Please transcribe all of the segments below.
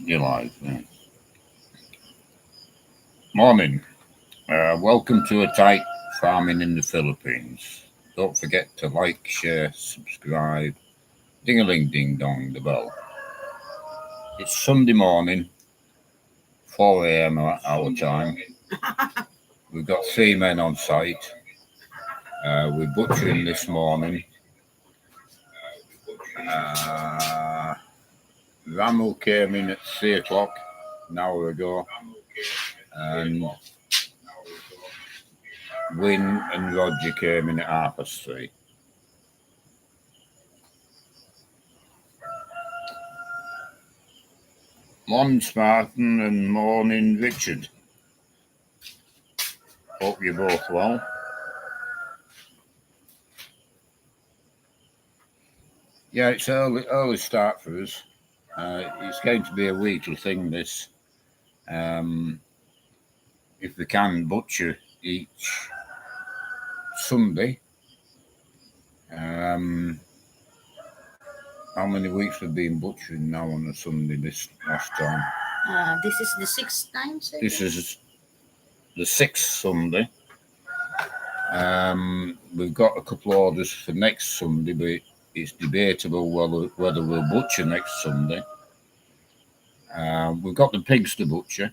You're live. Yeah. Morning. Welcome to a Tyke Farming in the Philippines. Don't forget to like, share, subscribe. Ding-a-ling, ding-dong, the bell. It's Sunday morning, 4 a.m. our time. We've got 3 men on site. We're butchering this morning. Ramu came in at 3 o'clock an hour ago. And Win and Roger came in at 3:30. Morning, Spartan, and morning, Richard. Hope you're both well. Yeah, it's early start for us. It's going to be a weekly thing, this. If we can butcher each Sunday. How many weeks we've been butchering now on a Sunday this last time? This is the 6th time, sir? This is the 6th Sunday. We've got a couple of orders for next Sunday, but it's debatable whether we'll butcher next Sunday. We've got the pigs to butcher,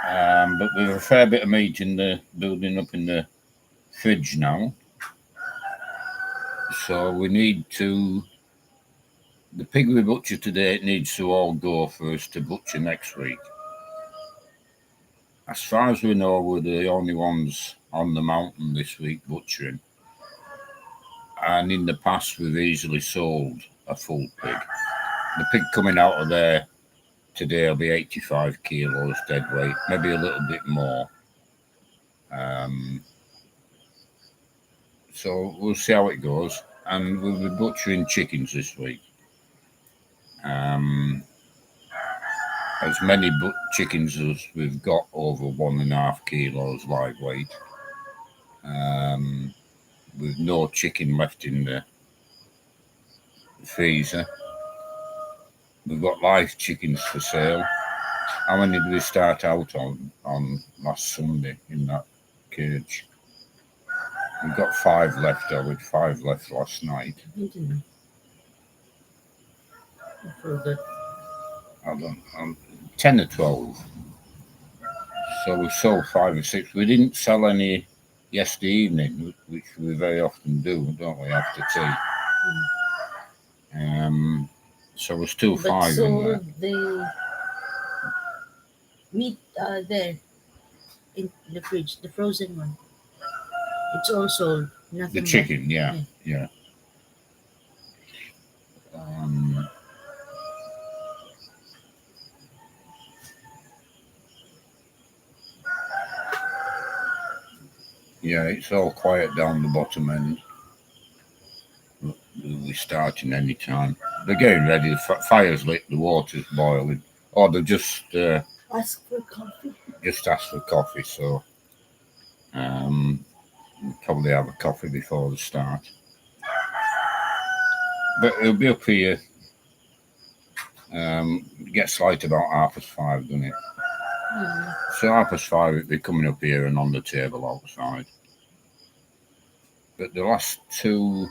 but we've a fair bit of meat in the building up in the fridge now. So we need to. The pig we butcher today, it needs to all go for us to butcher next week. As far as we know, we're the only ones on the mountain this week butchering. And in the past, we've easily sold a full pig. The pig coming out of there today will be 85 kilos dead weight, maybe a little bit more. So we'll see how it goes. And we'll be butchering chickens this week. As many chickens as we've got over 1.5 kilos live weight. With no chicken left in the freezer. We've got live chickens for sale. How many did we start out on last Sunday in that cage? We've got 5 left. I had 5 left last night. I don't know, 10 or 12. So we sold 5 or 6. We didn't sell any yesterday evening, which we very often do, don't we, after tea? So we're still 5 in there. The meat there in the fridge, the frozen one, it's all sold. Nothing The chicken, yeah. Yeah, it's all quiet down the bottom end. We're starting any time. They're getting ready. The fire's lit, the water's boiling. Or they've just ask for coffee. Just asked for coffee, so we'll probably have a coffee before the start. But it'll be up here. It gets light about 5:30, doesn't it? So 5:30, it'll be coming up here and on the table outside. But the last 2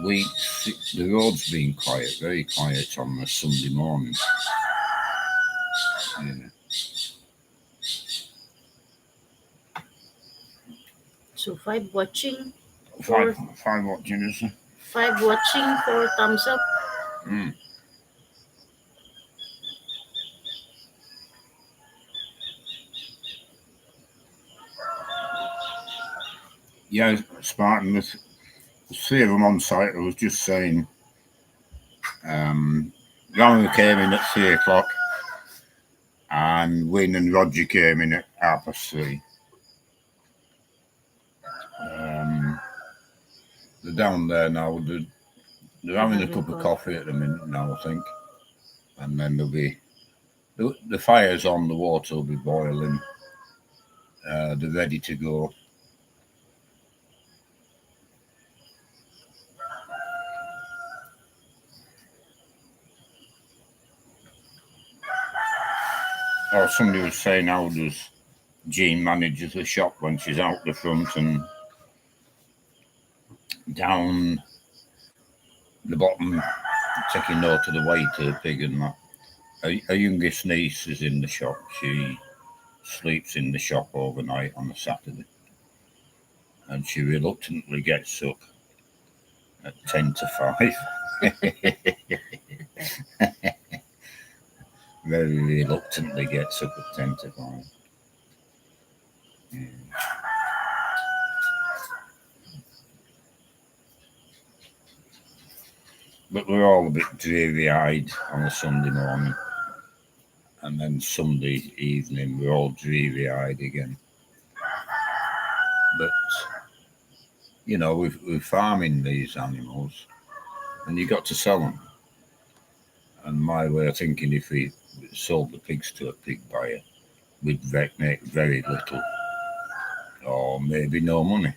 weeks, the road's been quiet, very quiet on a Sunday morning. Yeah. So 5 watching. 5 watching, is it? 5 watching, 4 thumbs up. Yeah, Spartan, there's 3 of them on site. I was just saying, Ramu came in at 3 o'clock and Win and Roger came in at 3:30. They're down there now. They're having a cup of coffee at the minute now, I think. And then there'll be... The fire's on, the water will be boiling. They're ready to go. Or somebody was saying, how does Jean manages the shop when she's out the front and down the bottom, taking note of the weight of the pig and that. Her youngest niece is in the shop. She sleeps in the shop overnight on a Saturday, and she reluctantly gets up at 10 to 5. Very reluctantly gets up at 10 to 5. But we're all a bit dreary-eyed on a Sunday morning, and then Sunday evening we're all dreary-eyed again. But you know, we're farming these animals, and you got to sell them. And my way of thinking, if we sold the pigs to a pig buyer, we'd make very little, or maybe no money.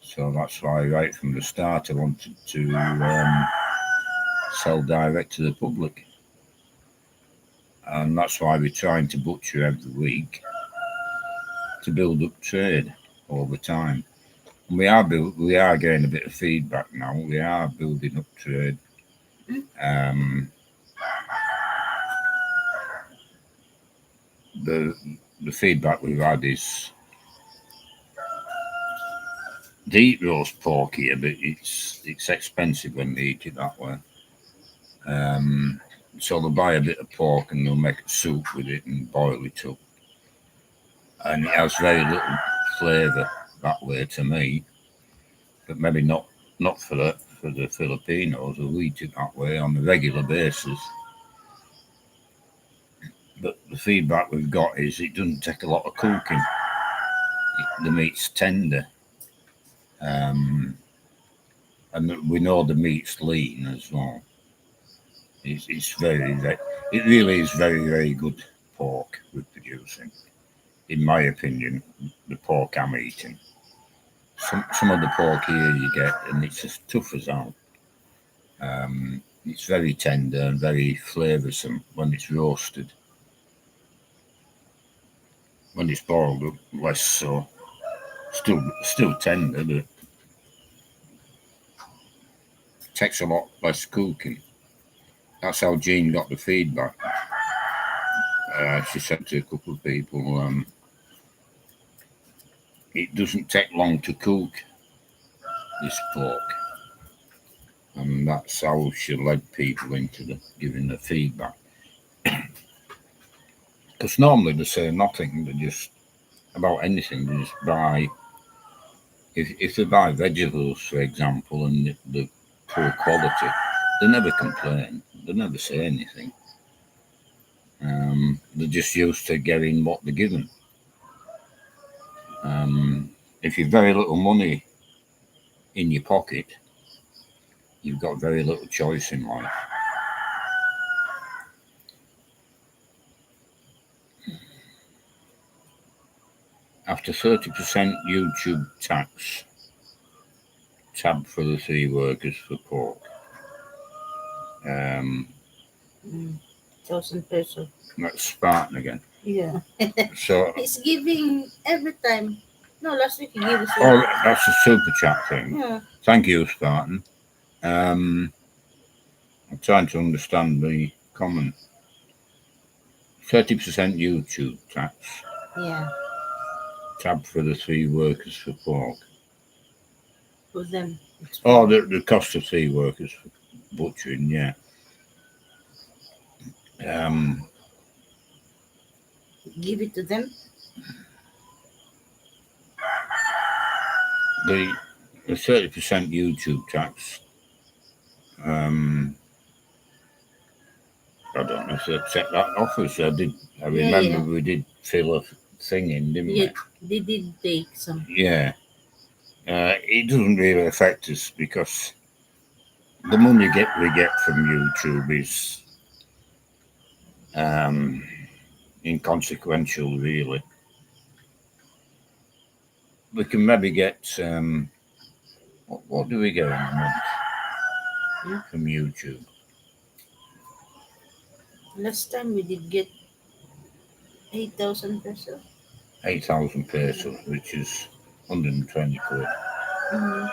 So that's why, right from the start, I wanted to sell direct to the public, and that's why we're trying to butcher every week to build up trade over time. And we are getting a bit of feedback now. We are building up trade. The feedback we've had is they eat roast pork here, but it's expensive when they eat it that way. So they'll buy a bit of pork and they'll make a soup with it and boil it up, and it has very little flavour that way to me. But maybe not for the Filipinos who eat it that way on a regular basis. But the feedback we've got is it doesn't take a lot of cooking. The meat's tender. And we know the meat's lean as well. It's it really is very, very good pork we're producing. In my opinion, the pork I'm eating. Some of the pork here you get, and it's as tough as out. It's very tender and very flavoursome when it's roasted. When it's boiled up, less so. Still tender, but takes a lot less cooking. That's how Jean got the feedback. She said to a couple of people, it doesn't take long to cook this pork. And that's how she led people into giving the feedback. Because normally they say nothing, they just, about anything, they just buy. If they buy vegetables, for example, and the poor quality, they never complain, they never say anything. They're just used to getting what they're given. If you've very little money in your pocket, you've got very little choice in life. After 30% YouTube tax, tab for the 3 workers for pork. 1,000 pesos. That's Spartan again. Yeah. So He's giving every time. No, last week he gave us. Oh, that's a super chat thing. Yeah. Thank you, Spartan. I'm trying to understand the comment. 30% YouTube tax. Yeah. Tab for the 3 workers for pork. For them. Oh, the cost of 3 workers for butchering, yeah. Give it to them. The 30% YouTube tax. I don't know if they set that off us. I remember we did fill a thing in, didn't we? They did take some. Yeah. It doesn't really affect us because the money we get from YouTube is inconsequential, really. We can maybe get what do we get in a month from YouTube? Last time we did get 8,000 pesos. 8,000 pesos, which is 120 quid. Mm.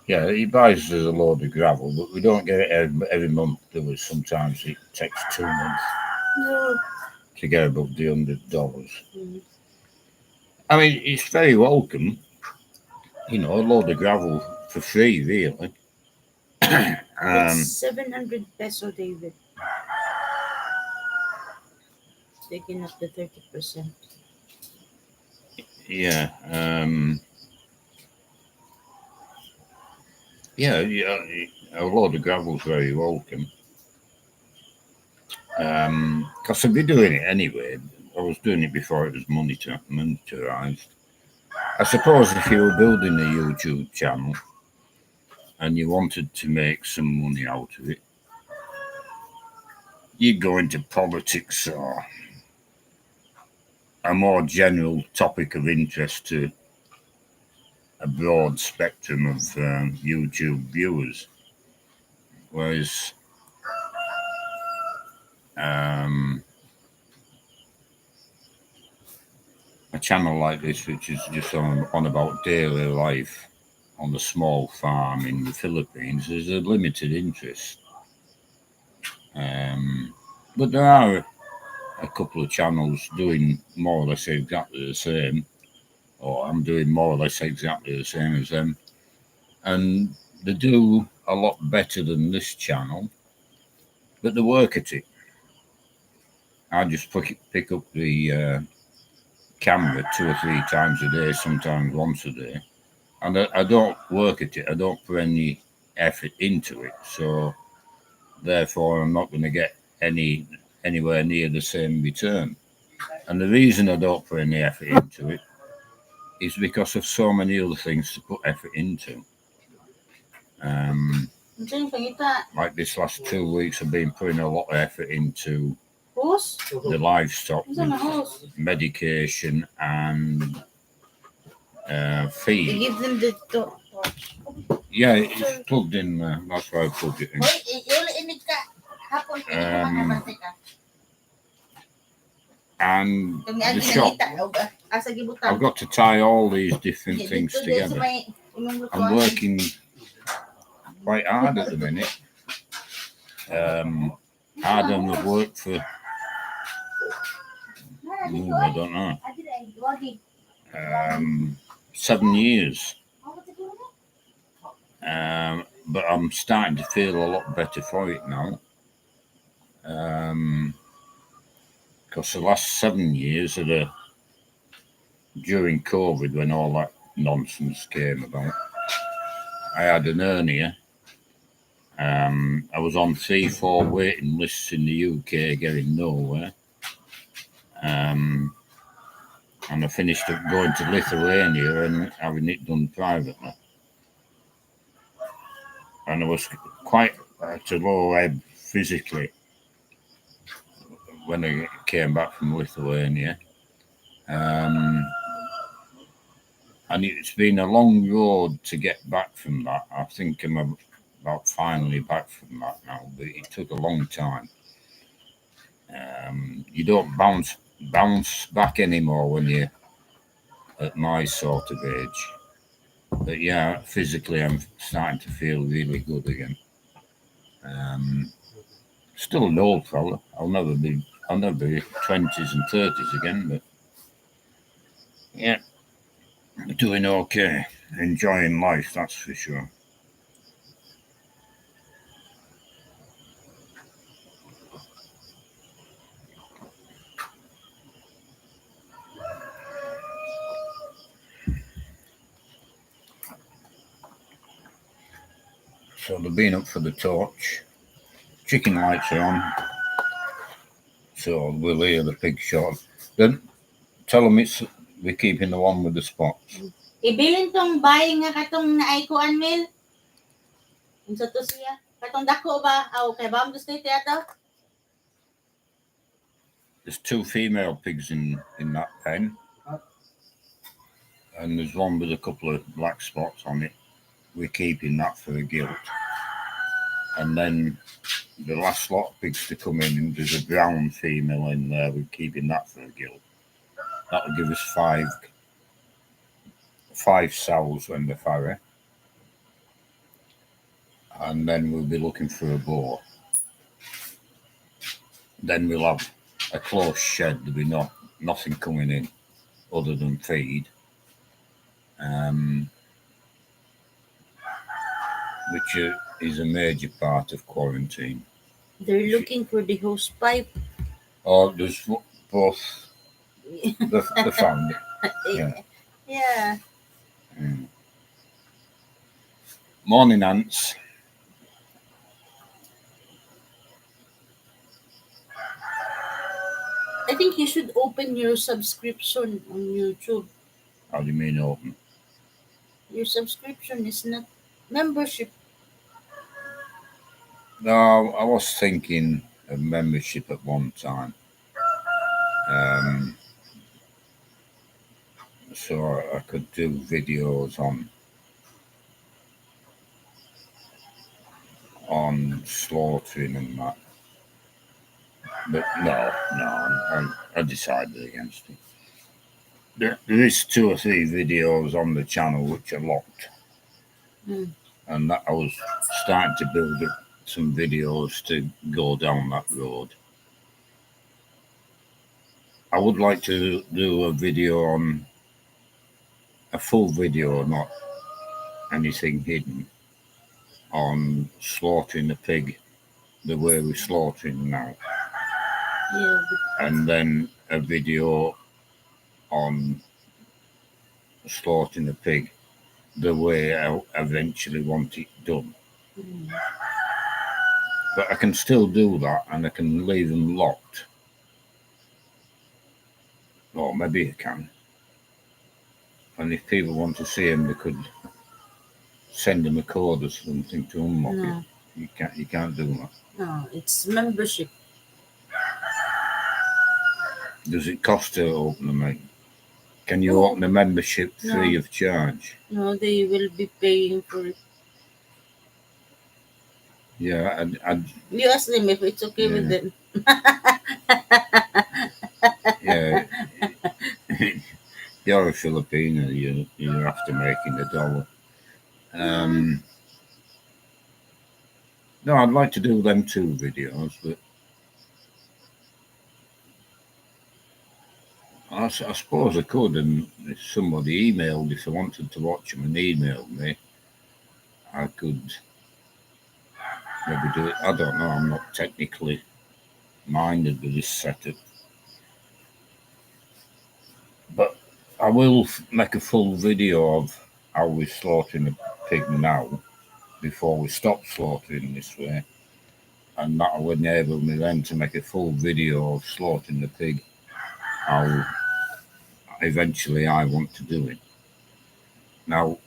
Yeah, he buys us a load of gravel, but we don't get it every month, do we? Sometimes it takes 2 months No. to get above the $100. Mm. I mean, it's very welcome, a load of gravel for free, really. It's 700 peso, David. Taking up the 30%. Yeah, a load of gravel's very welcome. Because I'd be doing it anyway. I was doing it before it was monetarized. I suppose if you were building a YouTube channel and you wanted to make some money out of it, you'd go into politics or a more general topic of interest to a broad spectrum of YouTube viewers. Whereas a channel like this, which is just on about daily life on a small farm in the Philippines, is a limited interest. But there are a couple of channels doing more or less exactly the same, or I'm doing more or less exactly the same as them, and they do a lot better than this channel, but they work at it. I just pick up the camera 2 or 3 times a day, sometimes once a day, and I don't work at it. I don't put any effort into it, so therefore I'm not going to get anywhere near the same return. And the reason I don't put any effort into it is because of so many other things to put effort into. Like this last 2 weeks, I've been putting a lot of effort into the livestock with medication and feed. You give them the Yeah, it's plugged in there. That's why I plugged it in. And the shop, I've got to tie all these different things together. I'm working quite hard at the minute. Harder than I've worked for, I don't know, 7 years. But I'm starting to feel a lot better for it now. Because the last 7 years during COVID, when all that nonsense came about, I had an hernia. I was on 3-4 waiting lists in the UK, getting nowhere. And I finished up going to Lithuania and having it done privately. And I was quite at a low ebb physically when I came back from Lithuania. And it's been a long road to get back from that. I think I'm about finally back from that now, but it took a long time. You don't bounce back anymore when you're at my sort of age. But yeah, physically I'm starting to feel really good again. Still an old fella. I'll never be 20s and 30s again, but yeah, doing okay. Enjoying life, that's for sure. So they've been up for the torch. Chicken lights are on. So we'll hear the pig shot. Then tell them we're keeping the one with the spots. Ibilin tong bahay nga katong naaykuan mil. Unsa to siya? Katong dako ba? Okay ba? Gusto ito ato? There's 2 female pigs in that pen. And there's one with a couple of black spots on it. We're keeping that for the gilt. and then the last lot of pigs to come in, and there's a brown female in there. We're keeping that for a gilt. That'll give us five sows when they're farrow, and then we'll be looking for a boar. Then we'll have a close shed. There'll be nothing coming in other than feed, which is a major part of quarantine. They're looking for the hose pipe. Oh, there's both the family. Yeah. Yeah. Morning, ants. I think you should open your subscription on YouTube. How do you mean open? Your subscription is not membership. No, I was thinking of membership at one time. So I could do videos on slaughtering and that. But no, I decided against it. There is 2 or 3 videos on the channel which are locked. And that I was starting to build up some videos to go down that road. I would like to do a video on a full video, not anything hidden, on slaughtering a pig the way we're slaughtering now. Yeah. And then a video on slaughtering a pig the way I eventually want it done. But I can still do that, and I can leave them locked. Or maybe I can. And if people want to see them, they could send them a code or something to unlock it. You can't do that. No, it's membership. Does it cost to open them? Can you open a membership free of charge? No, they will be paying for it. Yeah, you ask them if it's okay with them. Yeah. You're a Filipino, you're after making a dollar. No, I'd like to do them 2 videos, but I suppose I could, and if somebody emailed, if I wanted to watch them and emailed me, I could maybe do it. I don't know, I'm not technically minded with this setup. But I will make a full video of how we're slaughtering a pig now before we stop slaughtering this way. And that will enable me then to make a full video of slaughtering the pig how eventually I want to do it. Now,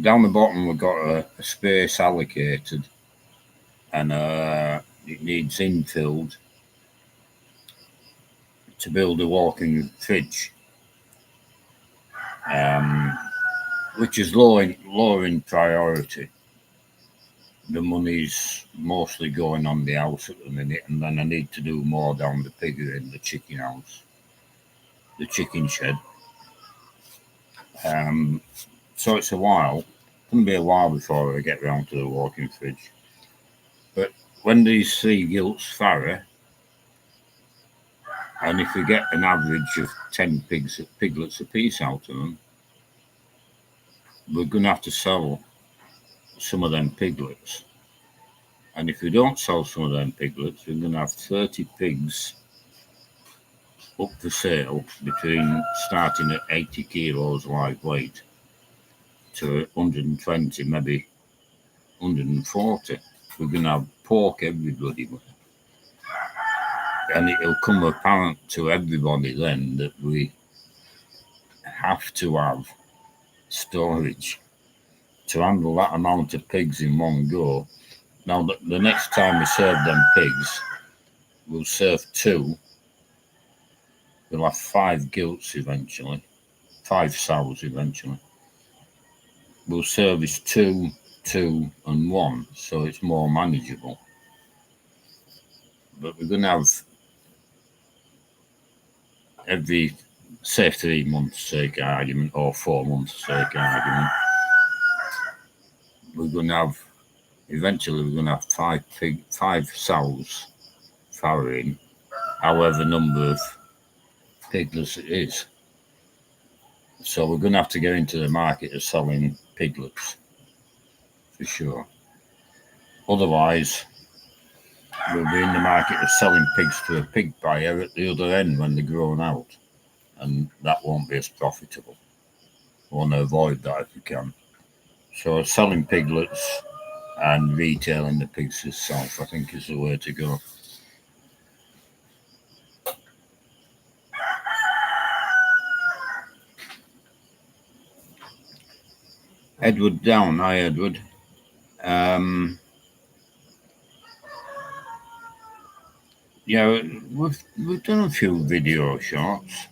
down the bottom we've got a space allocated, and it needs infilled to build a walking fridge, which is low in priority. The money's mostly going on the house at the minute, and then I need to do more down the piggery in the chicken house, the chicken shed. So it's going to be a while before I get round to the walking fridge. But when these 3 gilts farrow, and if we get an average of 10 piglets a piece out of them, we're going to have to sell some of them piglets. And if we don't sell some of them piglets, we're going to have 30 pigs up for sale, between starting at 80 kilos live weight to 120, maybe 140. We're going to have pork every bloody way. And it'll come apparent to everybody then that we have to have storage to handle that amount of pigs in one go. Now, the next time we serve them pigs, we'll serve 2. We'll have 5 gilts eventually, 5 sows eventually. We'll service 2 2 and 1, so it's more manageable. But we're going to have every, say, 3 months sake argument, or 4 months sake argument, we're going to have, eventually we're going to have 5 sows farrowing, however number of piglets it is. So we're going to have to get into the market of selling piglets, for sure. Otherwise, we'll be in the market of selling pigs to a pig buyer at the other end when they're grown out, and that won't be as profitable. We want to avoid that if we can. So selling piglets and retailing the pigs itself, I think, is the way to go. Edward Down. Hi, Edward. Yeah, we've done a few video shorts.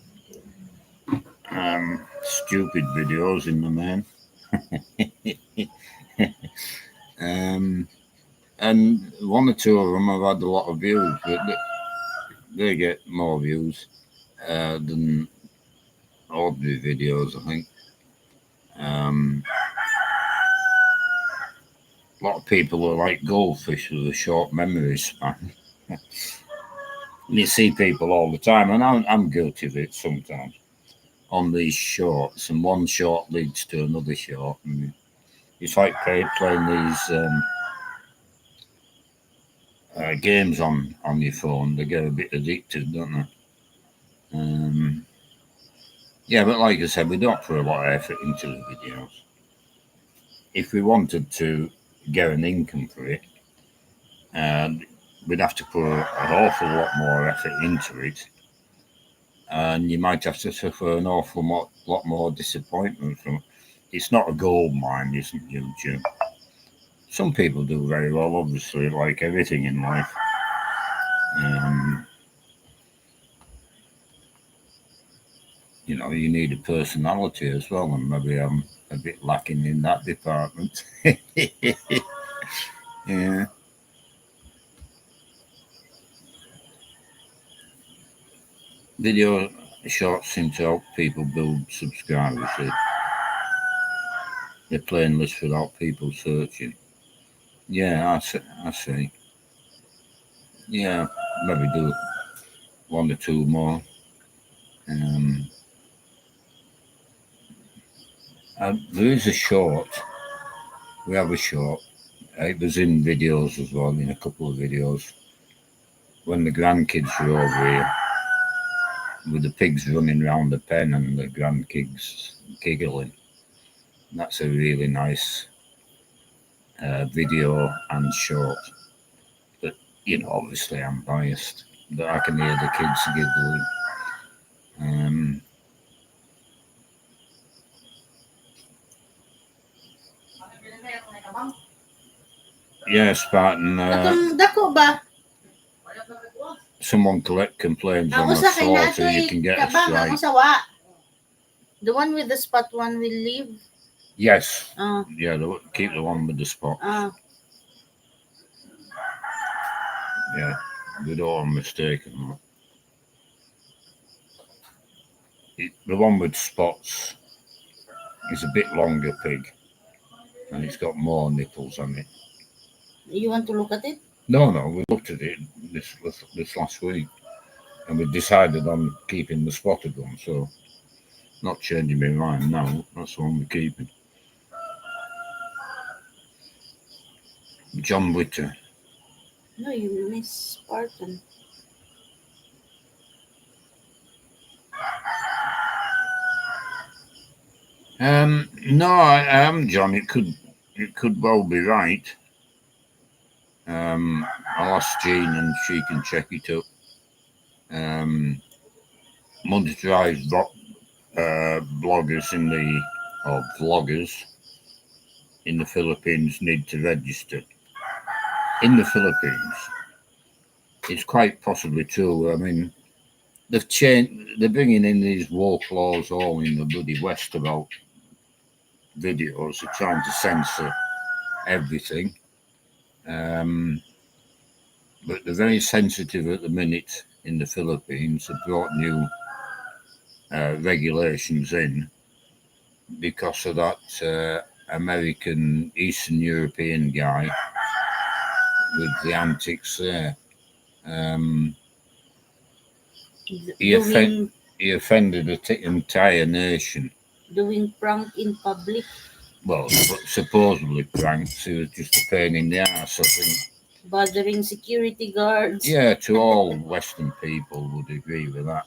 Stupid videos in the main. And 1 or 2 of them have had a lot of views, but they get more views than ordinary videos, I think. A lot of people are like goldfish with a short memory span. You see people all the time, and I'm guilty of it sometimes, on these shorts, and one short leads to another short. And it's like playing these games on your phone. They get a bit addicted, don't they? Yeah, but like I said, we don't put a lot of effort into the videos. If we wanted to get an income for it, we'd have to put an awful lot more effort into it, and you might have to suffer an awful lot more disappointment from it. It's not a gold mine, isn't YouTube? Some people do very well, obviously, like everything in life. You know, you need a personality as well, and maybe I'm a bit lacking in that department. Yeah. Video shorts seem to help people build subscribers. They're playing lists without people searching. Yeah, I see. Yeah, maybe do 1 or 2 more. There is a short. We have a short. It was in videos as well, in a couple of videos. When the grandkids were over here, with the pigs running around the pen and the grandkids giggling. That's a really nice video and short. But, you know, obviously I'm biased, but I can hear the kids giggling. Yeah, Spartan. Dako ba? Someone complains on the slaughter, you can get a strike. The one with the spot one will leave? Yes. Yeah, keep the one with the spot. Yeah, we don't want mistaken. The one with spots is a bit longer pig, and it's got more nipples on it. You want to look at it? No, we looked at it this last week, and we decided on keeping the spotted one, so not changing my mind now. That's the one we're keeping. John Witter. No, you miss Spartan. No, I am, John. It could well be right. I'll ask Jean and she can check it up. Monetized bloggers or vloggers in the Philippines need to register. In the Philippines, it's quite possibly true. I mean, they're bringing in these woke laws all in the bloody West about videos. They're trying to censor everything. But they're very sensitive at the minute in the Philippines. They've brought new regulations in because of that American Eastern European guy with the antics there. He offended the entire nation. Doing prank in public. Well, supposedly pranks. He was just a pain in the ass, I think. Bothering security guards. Yeah, to all Western people would agree with that.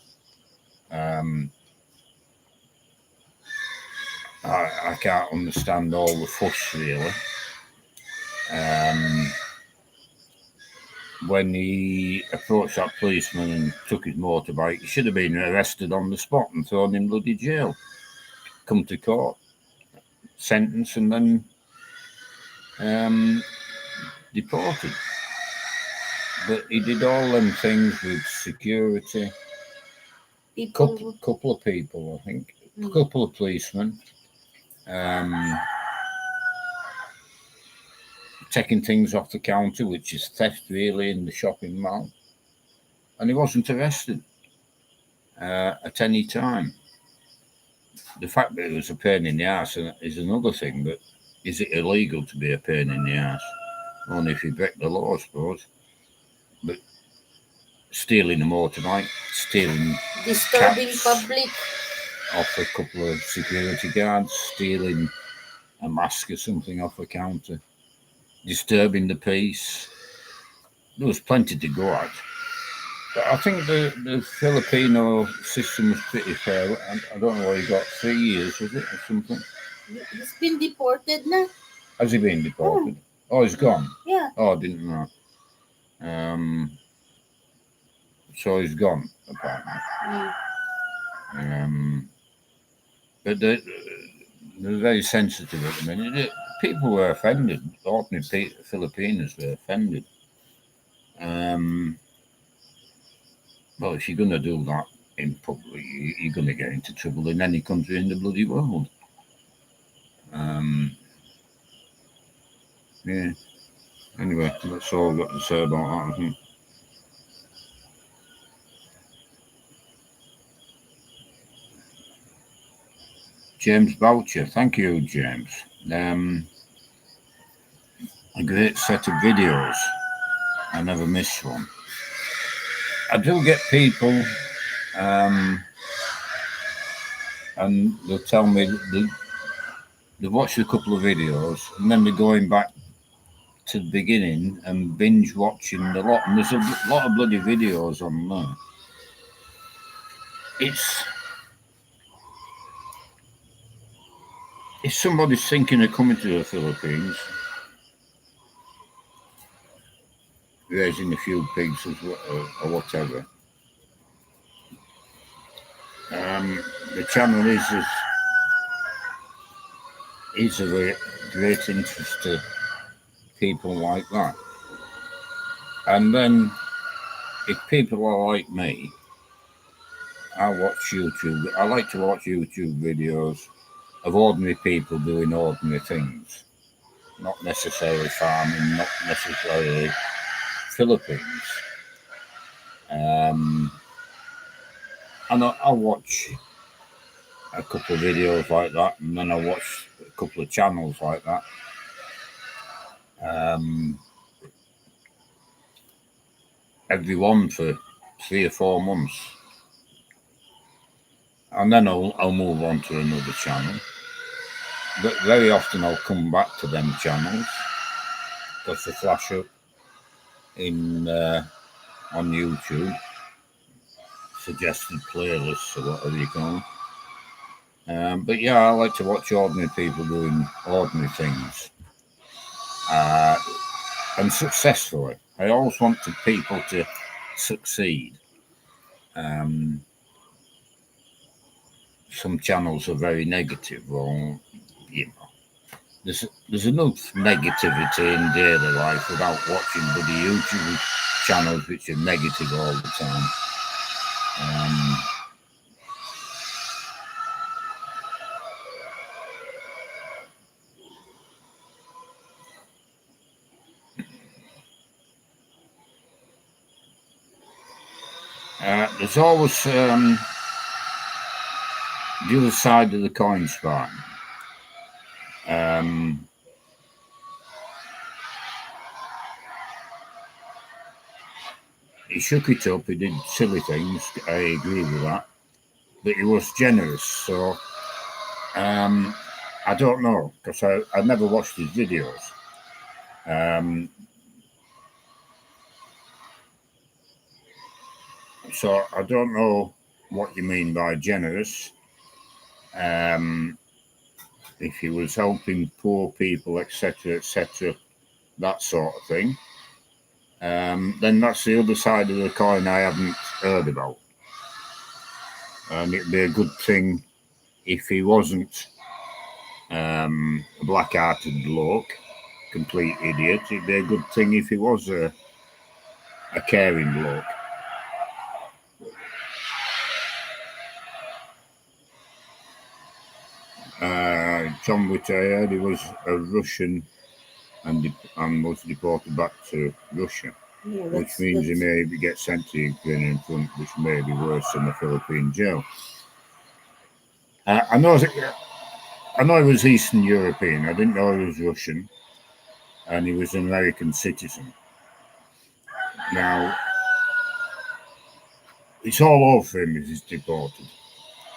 I can't understand all the fuss, really. When he approached that policeman and took his motorbike, he should have been arrested on the spot and thrown in bloody jail. Come to court, sentence, and then deported. But he did all them things with security. Couple of people, I think. Couple of policemen. Taking things off the counter, which is theft really in the shopping mall. And he wasn't arrested at any time. The fact that it was a pain in the ass is another thing, but is it illegal to be a pain in the ass? Only if you break the law, I suppose. But stealing a motorbike, disturbing caps public off a couple of security guards, stealing a mask or something off a counter, disturbing the peace. There was plenty to go at. But I think the Filipino system was pretty fair. I don't know where he got 3 years, was it, or something? He's been deported now. Has he been deported? Oh, he's gone? Yeah. Oh, I didn't know. So he's gone, apparently. But they're very sensitive at the minute. People were offended. Ordinary Filipinos were offended. Well, if you're going to do that in public, you're going to get into trouble in any country in the bloody world. Yeah. Anyway, that's all I've got to say about that, I think. James Boucher, thank you, James. A great set of videos. I never miss one. I do get people, and they'll tell me they've watched a couple of videos, and then they're going back to the beginning and binge watching the lot. And there's a lot of bloody videos on there. If somebody's thinking of coming to the Philippines, raising a few pigs or whatever, the channel is of a great interest to people like that. And then, if people are like me, I watch YouTube. I like to watch YouTube videos of ordinary people doing ordinary things, not necessarily farming, not necessarily Philippines. And I'll watch a couple of videos like that, and then I'll watch a couple of channels like that. Every one for 3 or 4 months. And then I'll move on to another channel. But very often I'll come back to them channels because they flash up on YouTube, suggested playlists or whatever you call them. But yeah, I like to watch ordinary people doing ordinary things, and successfully. I always want people to succeed. Some channels are very negative. Well, you know, there's enough negativity in daily life without watching bloody YouTube channels which are negative all the time. There's always the other side of the coin, Spark. He shook it up, he did silly things, I agree with that. But he was generous, so I don't know, because I never watched his videos. So I don't know what you mean by generous. If he was helping poor people, etc., that sort of thing, then that's the other side of the coin I haven't heard about. And it'd be a good thing if he wasn't a black-hearted bloke, complete idiot. It'd be a good thing if he was a caring bloke. John, which I heard he was a Russian and was deported back to Russia, which means he may get sent to Ukrainian front, which may be worse than the Philippine jail. I know he was Eastern European. I didn't know he was Russian, and he was an American citizen. Now, it's all over him if he's deported.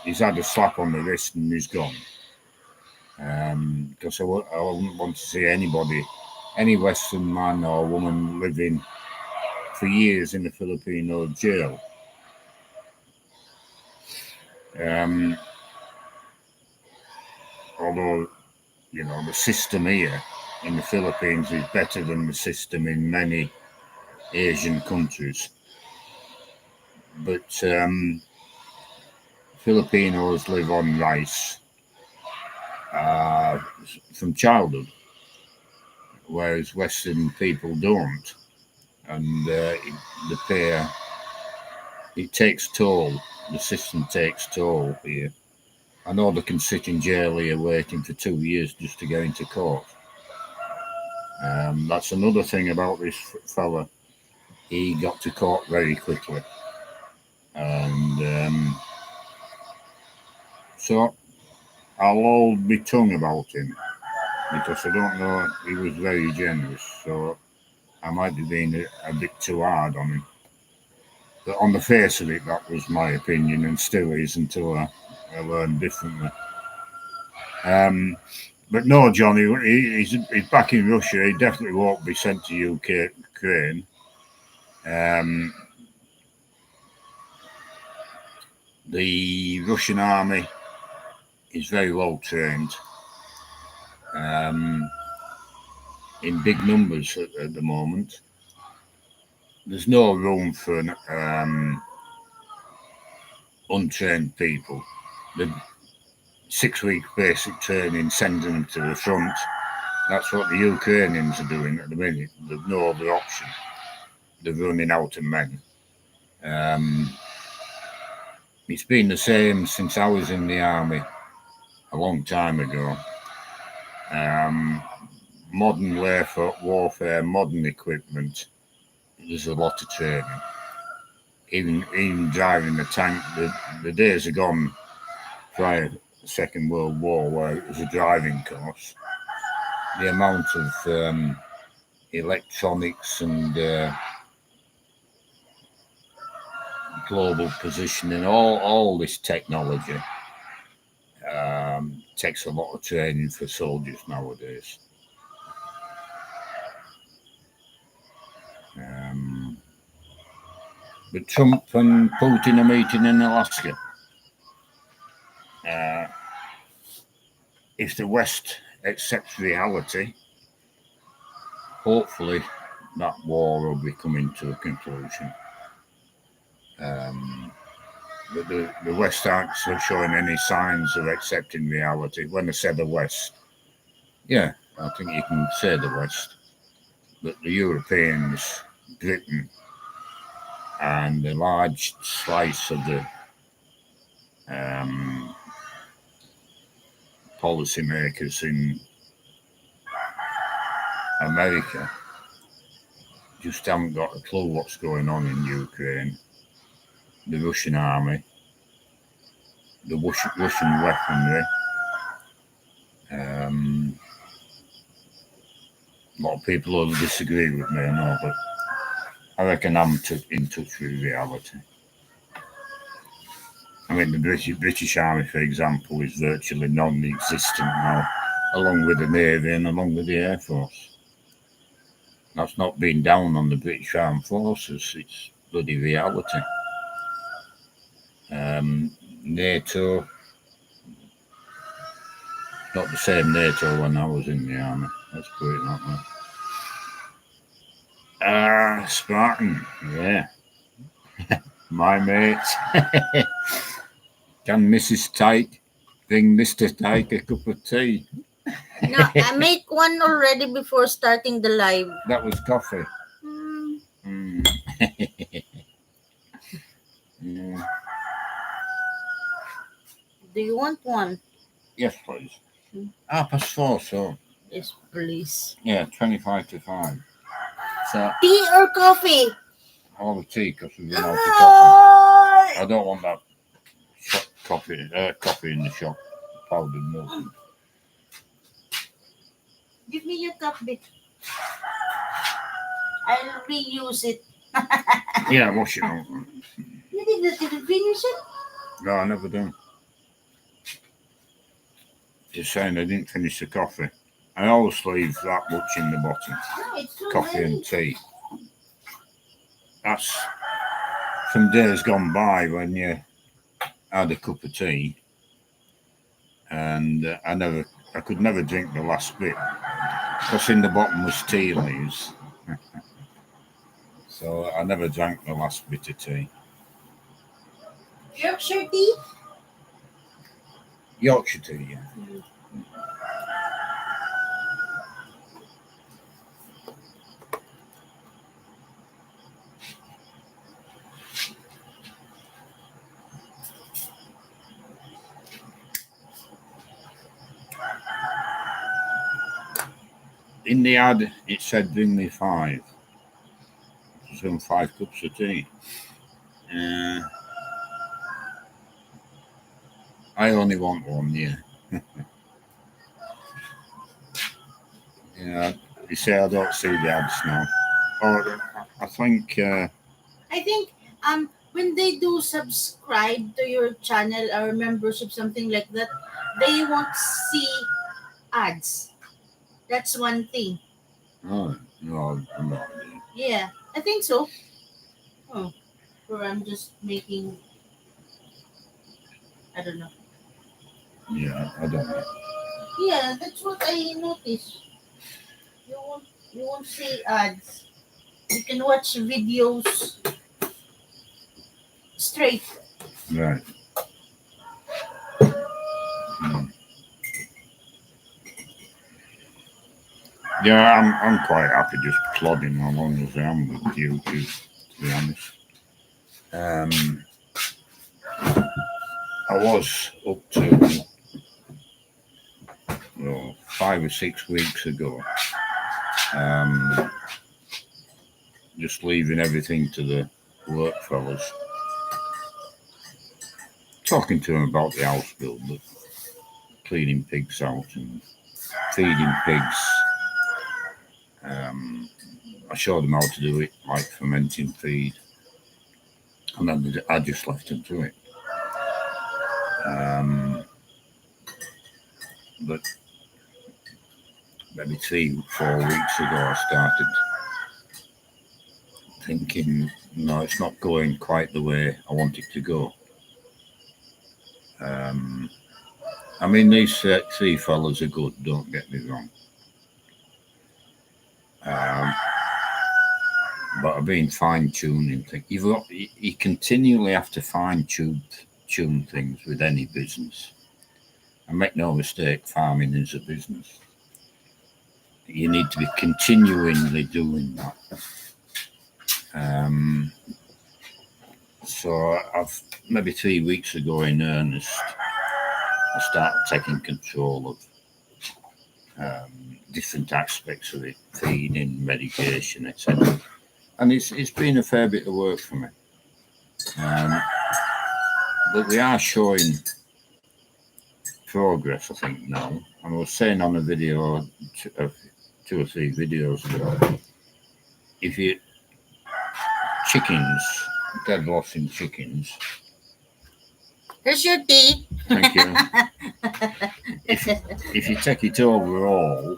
He's had a slap on the wrist and he's gone. Because I wouldn't want to see anybody, any Western man or woman living for years in a Filipino jail. Although, you know, the system here in the Philippines is better than the system in many Asian countries. But Filipinos live on rice from childhood, whereas Western people don't. And it takes toll. The system takes toll here. I know they can sit in jail here waiting for 2 years just to go into court. That's another thing about this fella. He got to court very quickly. And so I'll hold my tongue about him because I don't know. He was very generous, so I might have been a bit too hard on him. But on the face of it, that was my opinion and still is until I learned differently. But no, Johnny, he's back in Russia. He definitely won't be sent to Ukraine. The Russian army is very well trained in big numbers at the moment. There's no room for untrained people. The 6-week basic training, sending them to the front. That's what the Ukrainians are doing at the minute. There's no other option. They're running out of men. It's been the same since I was in the army a long time ago. Modern warfare, modern equipment, there's a lot of training. Even driving a tank, the days are gone prior to the Second World War where it was a driving course. The amount of electronics and global positioning, all this technology takes a lot of training for soldiers nowadays. But Trump and Putin are meeting in Alaska. If the West accepts reality, hopefully that war will be coming to a conclusion. But the West aren't showing any signs of accepting reality. When I say the West, yeah, I think you can say the West. But the Europeans, Britain, and a large slice of the policymakers in America just haven't got a clue what's going on in Ukraine. the Russian army, the Russian weaponry. A lot of people will disagree with me, I know, but I reckon I'm in touch with reality. I mean, the British Army, for example, is virtually non-existent now, along with the Navy and along with the Air Force. That's not being down on the British Armed Forces, it's bloody reality. NATO, not the same NATO when I was in the army, let's put it that way. Spartan, yeah. My mates. Can Mrs. Tyke bring Mr. Tyke a cup of tea? No, I make one already before starting the live. That was coffee. Yeah. Do you want one? Yes, please. 4:30, so. Yes, please. Yeah, 25 to 5. So, Tea or coffee? all the tea because we've been out of coffee. I don't want that coffee in the shop, powdered milk. Give me your cup, bit. I'll reuse it. Yeah, wash it out. You didn't finish it? No, I never do. Just saying I didn't finish the coffee. I always leave that much in the bottom. No, it's too Coffee many. and tea. That's from days gone by when you had a cup of tea and I could never drink the last bit because in the bottom was tea leaves. So I never drank the last bit of tea. Yorkshire tea? Yorkshire tea, yeah. In the ad, it said bring me 5. So 5 cups of tea. I only want one, yeah. Yeah, you say I don't see the ads now. Or I think when they do subscribe to your channel or membership, something like that, they won't see ads. That's one thing. oh no, I'm not. Yeah, I think so. Oh, or I'm just making. I don't know. Yeah, I don't know. Yeah, that's what I noticed. You won't see ads. You can watch videos straight. Right. Yeah, I'm quite happy just plodding along as I am with YouTube, to be honest. I was up to 5 or 6 weeks ago, just leaving everything to the work fellas, talking to them about the house build, but cleaning pigs out and feeding pigs. I showed them how to do it, like fermenting feed, and then I just left them to it. But maybe 3-4 weeks ago, I started thinking, no, it's not going quite the way I want it to go. I mean, these 3 fellas are good, don't get me wrong. But I've been fine-tuning things. You continually have to fine-tune things with any business. And make no mistake, farming is a business. You need to be continually doing that. So I've maybe 3 weeks ago in earnest, I started taking control of different aspects of it, feeding, medication, etc. And it's been a fair bit of work for me. but we are showing progress, I think, now. And I was saying on a video, 2 or 3 videos ago, if you chickens, dead loss in chickens. Here's your tea. Thank you. if you take it overall,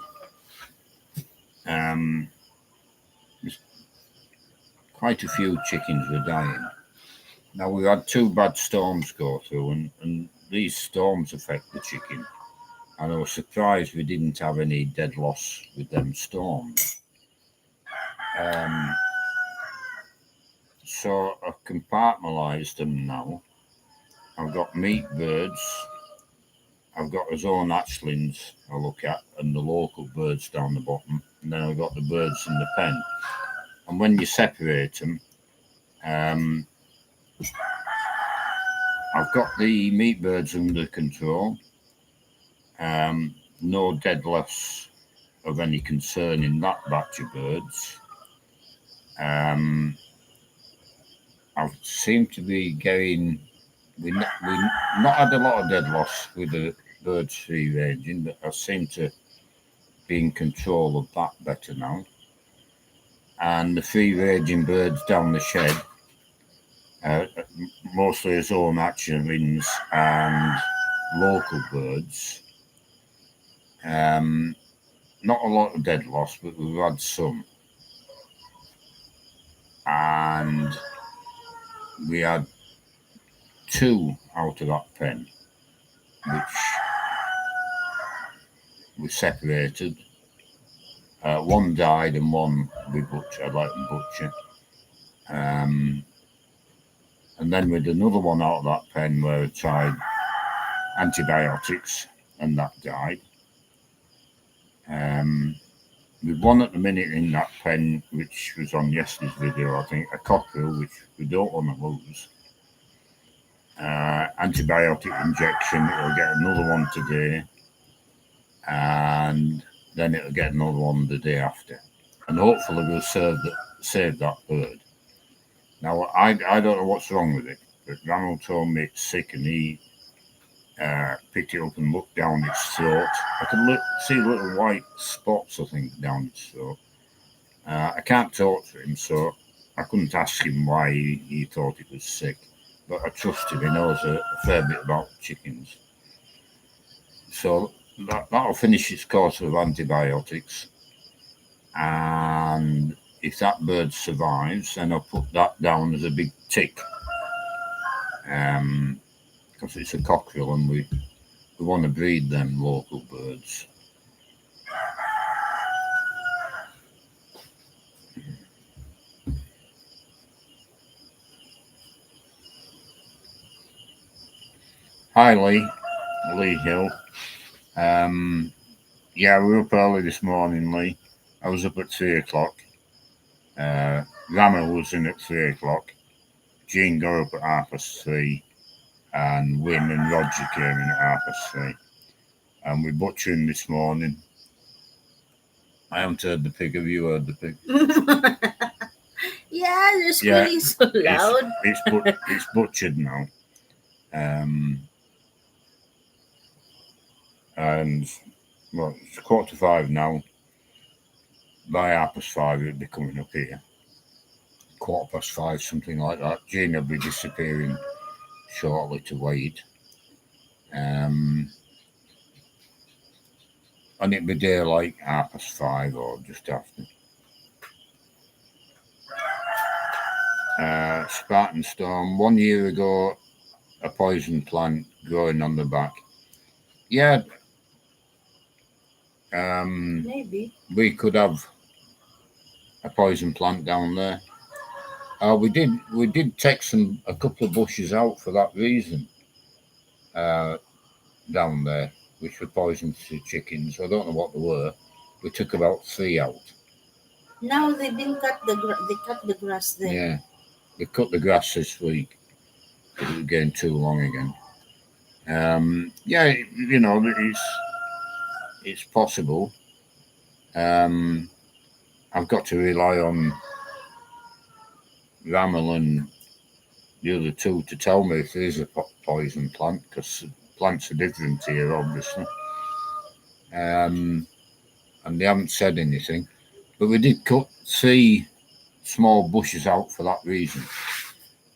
there's quite a few chickens were dying. Now we had 2 bad storms go through, and these storms affect the chicken. And I was surprised we didn't have any dead loss with them storms. So I've compartmentalised them now. I've got meat birds, I've got his own hatchlings I look at, and the local birds down the bottom, and then I've got the birds in the pen. And when you separate them, I've got the meat birds under control. No dead loss of any concern in that batch of birds. I seem to be getting. We not had a lot of dead loss with the birds free ranging, but I seem to be in control of that better now. And the free ranging birds down the shed, mostly his own hatchlings and local birds. Not a lot of dead loss, but we've had some. And we had 2 out of that pen, which we separated. 1 died and 1 we butchered. I let them butcher. And then with another one out of that pen where I tried antibiotics and that died. With 1 at the minute in that pen, which was on yesterday's video, I think, a cockerel, which we don't want to lose. Antibiotic injection, it'll get another one today, and then it'll get another one the day after. And hopefully we'll save that bird. Now, I don't know what's wrong with it, but Ronald told me it's sick, and he picked it up and looked down its throat. I could see little white spots, I think, down its throat. I can't talk to him, so I couldn't ask him why he thought it was sick. But I trust him, he knows a fair bit about chickens. So that'll finish its course of antibiotics. And if that bird survives, then I'll put that down as a big tick. Because it's a cockerel and we want to breed them local birds. Hi Lee Hill. Yeah, we were up early this morning, Lee. I was up at 3 o'clock. Rama was in at 3 o'clock. Jean got up at 3:30. And Wim and Roger came in at 3:30. And we're butchering this morning. I haven't heard the pig. Have you heard the pig? Yeah, they're squealing so loud. It's butchered now. And well, it's 4:45 now. By 5:30, it'll be coming up here. 5:15, something like that. Jean will be disappearing shortly to wait. And it'll be daylight 5:30 or just after. Spartan storm. 1 year ago, a poison plant growing on the back. Yeah. Maybe we could have a poison plant down there. We did take a couple of bushes out for that reason. Down there, which were poisonous to chickens. I don't know what they were. We took about 3 out. Now they've been they cut the grass there. Yeah, they cut the grass this week. It was getting too long again. Yeah, you know, it's possible. I've got to rely on Ramal and the other two to tell me if there is a poison plant, because plants are different here, obviously. And they haven't said anything. But we did cut 3 small bushes out for that reason.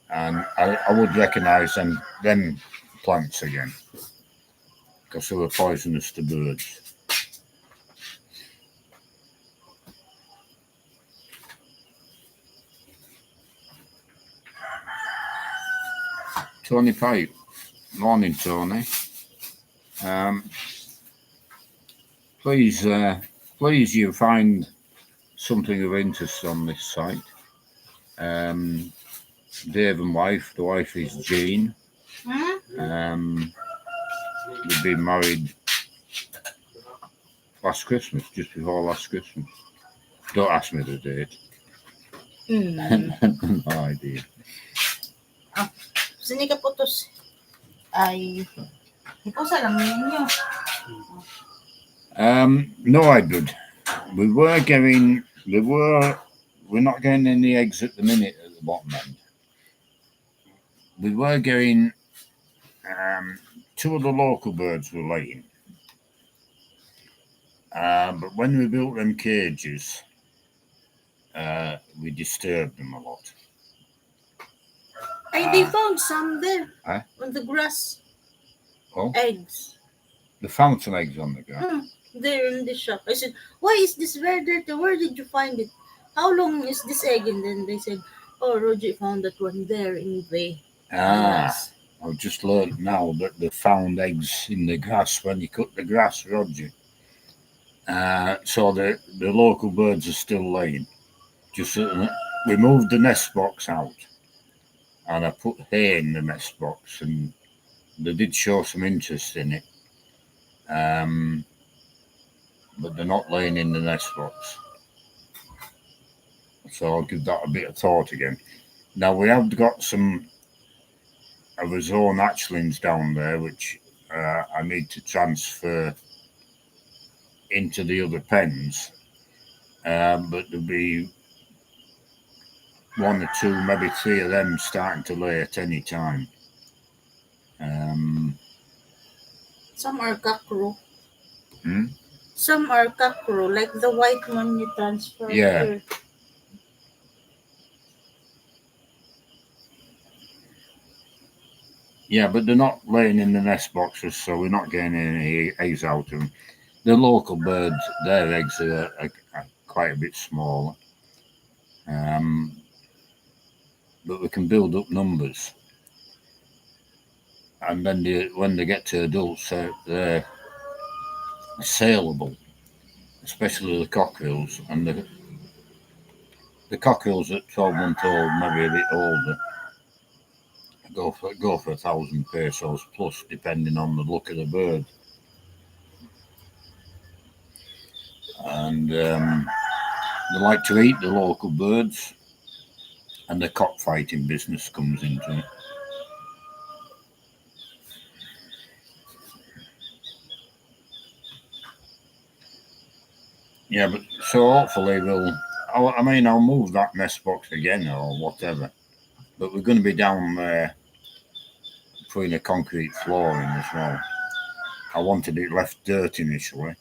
And I would recognise them plants again, because they were poisonous to birds. Tony Pipe. Morning, Tony. Please you find something of interest on this site. Dave and wife. The wife is Jean. They've been married last Christmas, just before last Christmas. Don't ask me the date. No idea. Sini ka putos. Ay, ipusa lang ninyo. No, I did. We're not getting any eggs at the minute at the bottom end. We were getting 2 of the local birds were laying. But when we built them cages, we disturbed them a lot. They found some there on the grass. Oh, eggs. They found some eggs on the ground. There in the shop. I said, why is this very dirty? Where did you find it? How long is this egg? And then they said, oh, Roger found that one there in the grass. I've just learned now that they found eggs in the grass when you cut the grass, Roger. So the local birds are still laying. Just we moved the nest box out, and I put hay in the nest box, and they did show some interest in it. But they're not laying in the nest box. So I'll give that a bit of thought again. Now we have got some of his own hatchlings down there, which I need to transfer into the other pens. But there'll be 1 or 2, maybe 3 of them starting to lay at any time. Some are cockroach. Some are cockroach, like the white one you transfer. Yeah. Yeah, but they're not laying in the nest boxes, so we're not getting any eggs out of them. The local birds, their eggs are quite a bit smaller. But we can build up numbers. And then when they get to adults, they're saleable, especially the cockerels. And the cockerels at 12 months old, maybe a bit older, go for 1,000 pesos plus, depending on the look of the bird. And they like to eat the local birds, and the cockfighting business comes into it. Yeah, but so hopefully I'll move that nest box again or whatever. But we're going to be down there putting a concrete floor in as well. I wanted it left dirt initially.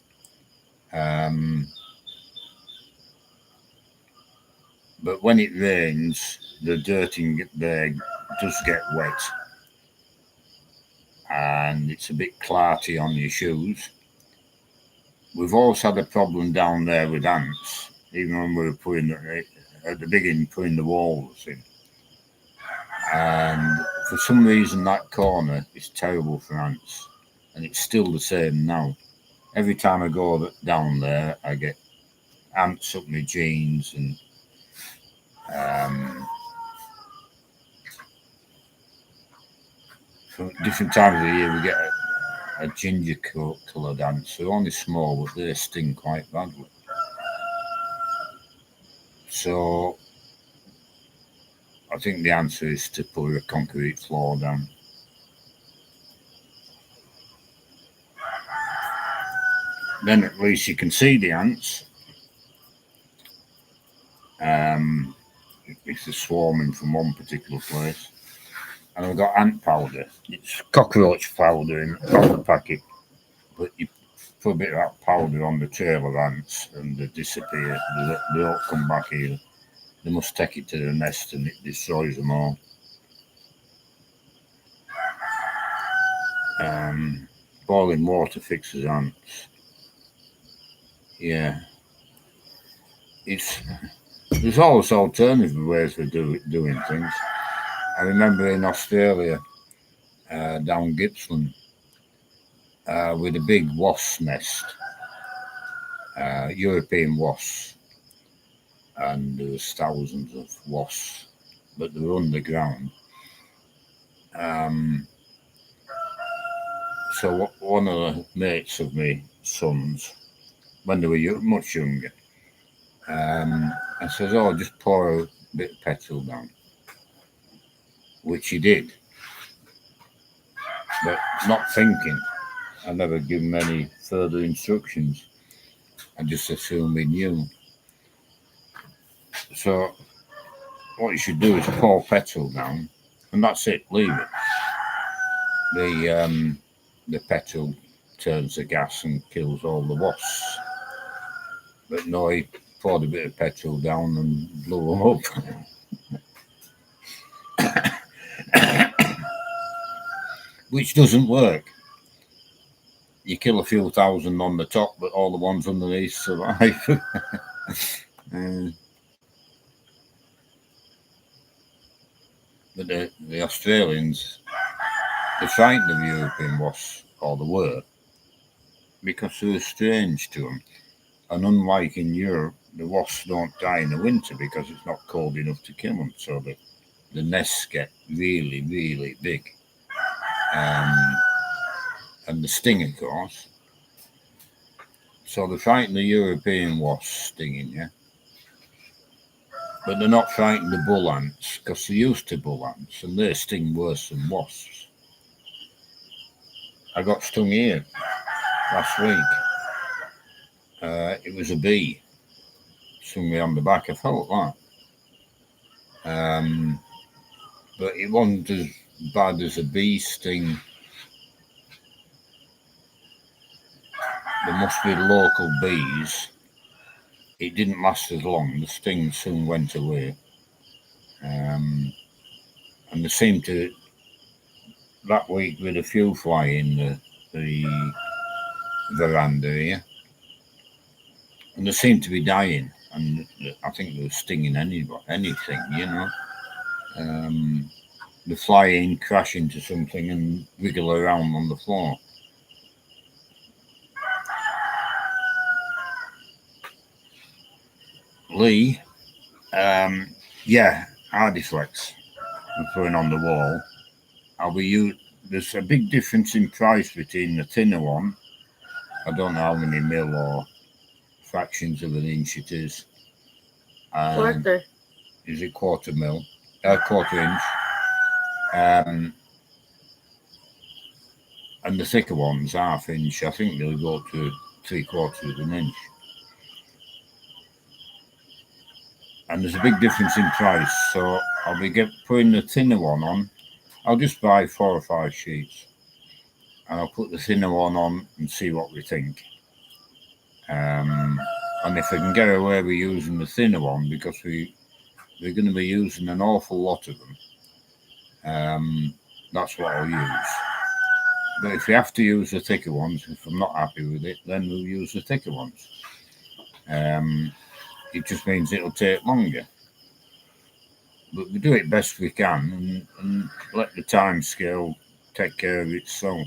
But when it rains, the dirt in there does get wet. And it's a bit clarty on your shoes. We've also had a problem down there with ants, even when we were putting at the beginning, putting the walls in. And for some reason, that corner is terrible for ants, and it's still the same now. Every time I go down there, I get ants up my jeans, and for different times of the year, we get a ginger coloured ants. They're only small, but they sting quite badly. So I think the answer is to put a concrete floor down. Then at least you can see the ants. If they're swarming from one particular place. and I've got ant powder. It's cockroach powder in the packet, but you put a bit of that powder on the trail of ants and they disappear. They don't come back either. They must take it to the nest and it destroys them all. Boiling water fixes ants. Yeah, there's always alternative ways of doing things. I remember in Australia, down Gippsland, with a big wasp nest, European wasps, and there was thousands of wasps, but they were underground. So one of the mates of my sons, when they were much younger, I says, "Oh, just pour a bit of petrol down," which he did, but not thinking. I never give him any further instructions. I just assumed he knew. So what you should do is pour petrol down, and that's it. Leave it. The petrol turns the gas and kills all the wasps. But no, he poured a bit of petrol down and blew them up, which doesn't work. You kill a few thousand on the top, but all the ones underneath survive. But the Australians, they're frightened of European wasps, or they were, because they were strange to them. And unlike in Europe, the wasps don't die in the winter because it's not cold enough to kill them. So the nests get really, really big. And the sting, of course. So they're frightened of European wasps stinging you. But they're not frightened of bull ants because they're used to bull ants and they sting worse than wasps. I got stung here last week. It was a bee. Stung me on the back. I felt that. But it wasn't as bad as a bee sting. There must be local bees. It didn't last as long. The sting soon went away. And they seemed to, that week, with a few fly in the veranda here. And they seemed to be dying. And I think they were stinging anything, you know. They fly in, crash into something and wiggle around on the floor. Lee, yeah, Ardiflex. I'm putting on the wall. There's a big difference in price between the thinner one. I don't know how many mil or fractions of an inch it is. Quarter. Is it quarter mil? Quarter inch. And the thicker ones, half inch. I think they'll go to 3/4 of an inch. And there's a big difference in price. So I'll be putting the thinner one on. I'll just buy 4 or 5 sheets. And I'll put the thinner one on and see what we think. And if I can get away with using the thinner one, because we're going to be using an awful lot of them, that's what I'll use. But if we have to use the thicker ones, if I'm not happy with it, then we'll use the thicker ones. It just means it'll take longer. But we do it best we can and let the time scale take care of itself.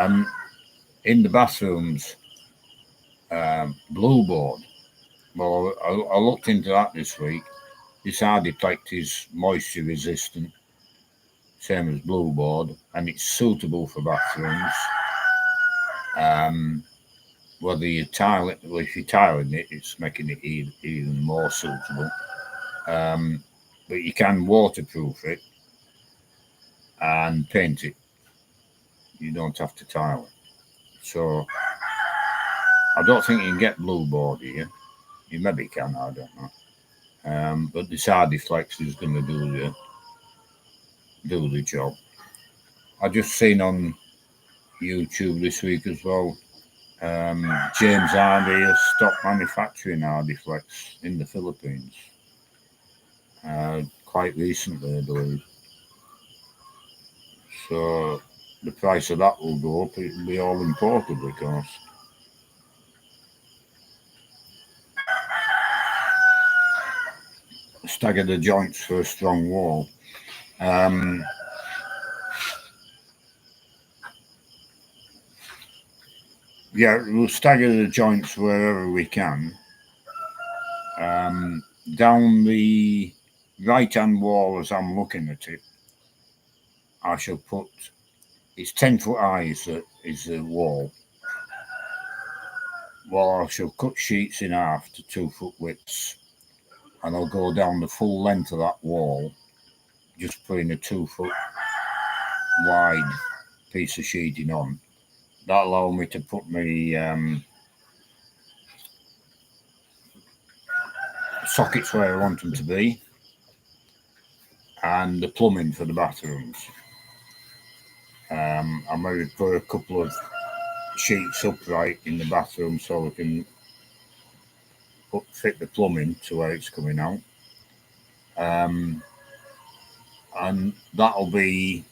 And in the bathrooms, blue board. Well, I looked into that this week. This Ardiplex is moisture resistant, same as blue board, and it's suitable for bathrooms. Whether you tile it, well, if you're tiling it, it's making it even more suitable. But you can waterproof it and paint it. You don't have to tile it. So I don't think you can get blue board here. You maybe can, I don't know. But this Ardiflex is going to do do the job. I just seen on YouTube this week as well. James Hardy has stopped manufacturing Hardiflex in the Philippines. Quite recently, I believe. So the price of that will go up. It'll be all imported, of course. Stagger the joints for a strong wall. Yeah, we'll stagger the joints wherever we can. Down the right-hand wall, as I'm looking at it, I shall put, it's 10 foot high is the wall. Well, I shall cut sheets in half to 2 foot widths, and I'll go down the full length of that wall, just putting a 2 foot wide piece of sheeting on. That'll allow me to put my sockets where I want them to be, and the plumbing for the bathrooms. I maybe put a couple of sheets upright in the bathroom so we can fit the plumbing to where it's coming out. And that'll be,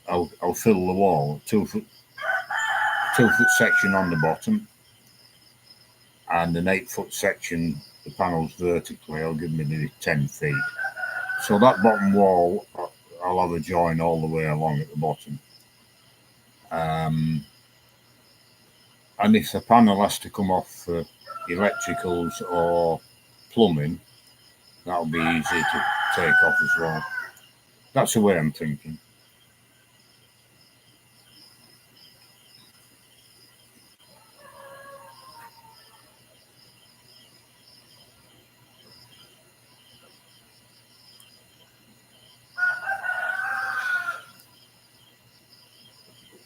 I'll fill the wall, 2 foot section on the bottom, and an 8 foot section, the panels vertically, I'll give me nearly 10 feet. So that bottom wall, I'll have a join all the way along at the bottom. And if the panel has to come off for electricals or plumbing, that'll be easy to take off as well. That's the way I'm thinking.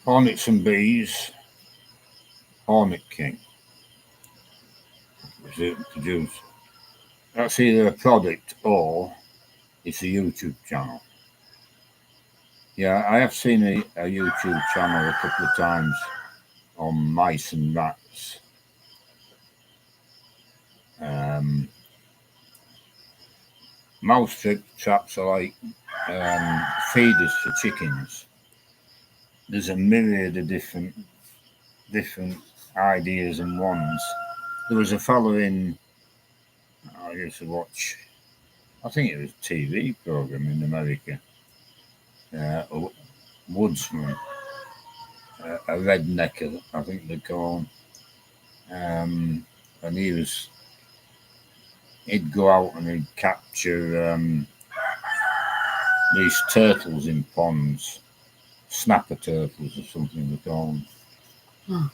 Hornets and Bees, Hornet King. Is it produced? That's either a product or it's a YouTube channel. Yeah, I have seen a YouTube channel a couple of times on mice and rats. Mouse traps are like feeders for chickens. There's a myriad of different ideas and ones. There was a fellow in, I used to watch, I think it was a TV program in America, a woodsman, a rednecker, I think they call him, and he'd go out and he'd capture these turtles in ponds, snapper turtles or something they call them.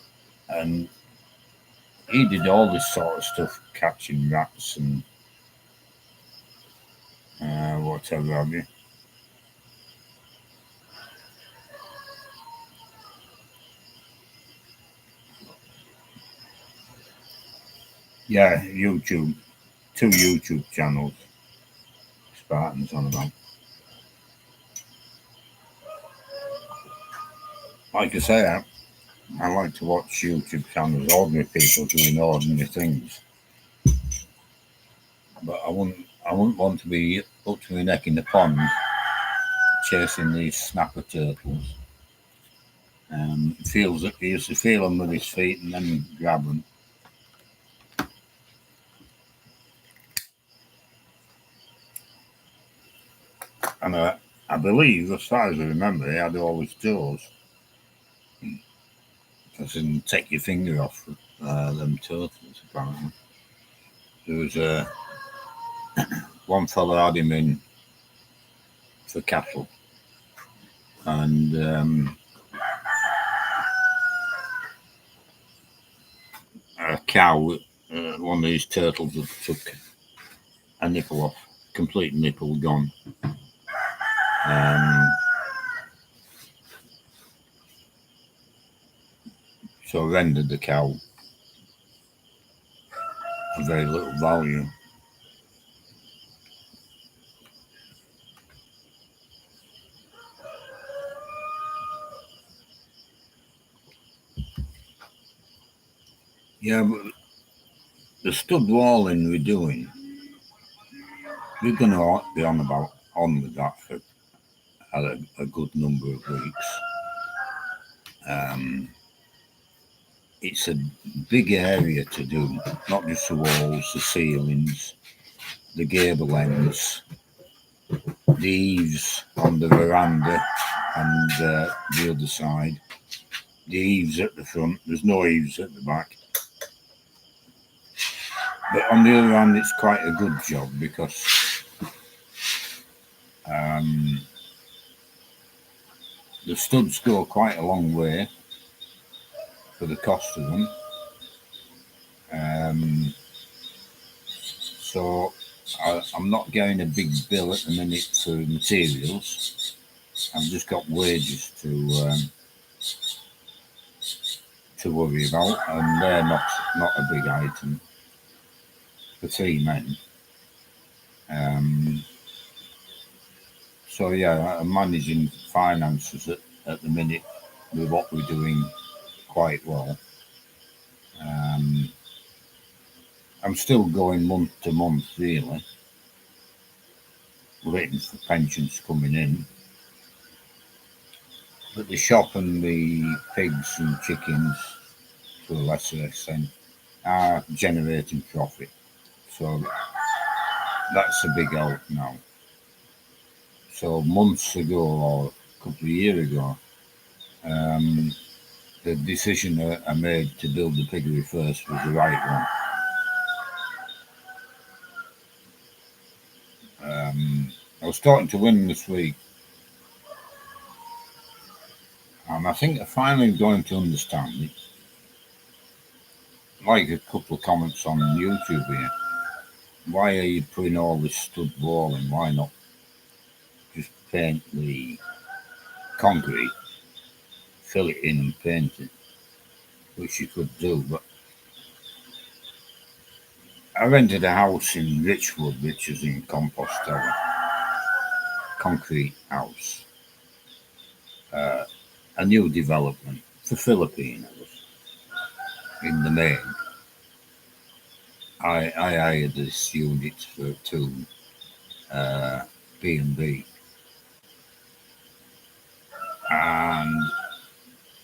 And he did all this sort of stuff, catching rats and whatever have you. Yeah, YouTube. 2 YouTube channels. Spartans on about. Like I say, I like to watch YouTube channels, ordinary people doing ordinary things. But I wouldn't want to be up to my neck in the pond chasing these snapper turtles. He used to feel them with his feet and then grab them. And I believe, as far as I remember, he had all his toes. As in, take your finger off them turtles, apparently. There was one fella had him in for cattle. And a cow, one of these turtles had took a nipple off, complete nipple gone. So rendered the cow of very little value. Yeah, but the stud walling we're doing, we're going to be on with that for a good number of weeks. Um, it's a big area to do, not just the walls, the ceilings, the gable ends, the eaves on the veranda and the other side, the eaves at the front. There's no eaves at the back. But on the other hand, it's quite a good job because um, the studs go quite a long way for the cost of them. So I'm not getting a big bill at the minute for materials. I've just got wages to worry about, and they're not a big item for 3 men. Um, so yeah, I'm managing finances at the minute with what we're doing quite well. Um, I'm still going month to month, really, waiting for pensions coming in. But the shop and the pigs and chickens, to a lesser extent, are generating profit. So that's a big help now. So months ago or a couple of years ago, um, the decision I made to build the piggery first was the right one. I was talking to Win this week, and I think I'm finally going to understand it. Like a couple of comments on YouTube here. Why are you putting all this stud walling? Why not just paint the concrete, fill it in and paint it? Which you could do, but I rented a house in Richwood, which is in Compostela, concrete house, uh, a new development for Filipinos in the main. I hired this unit for two B&B, and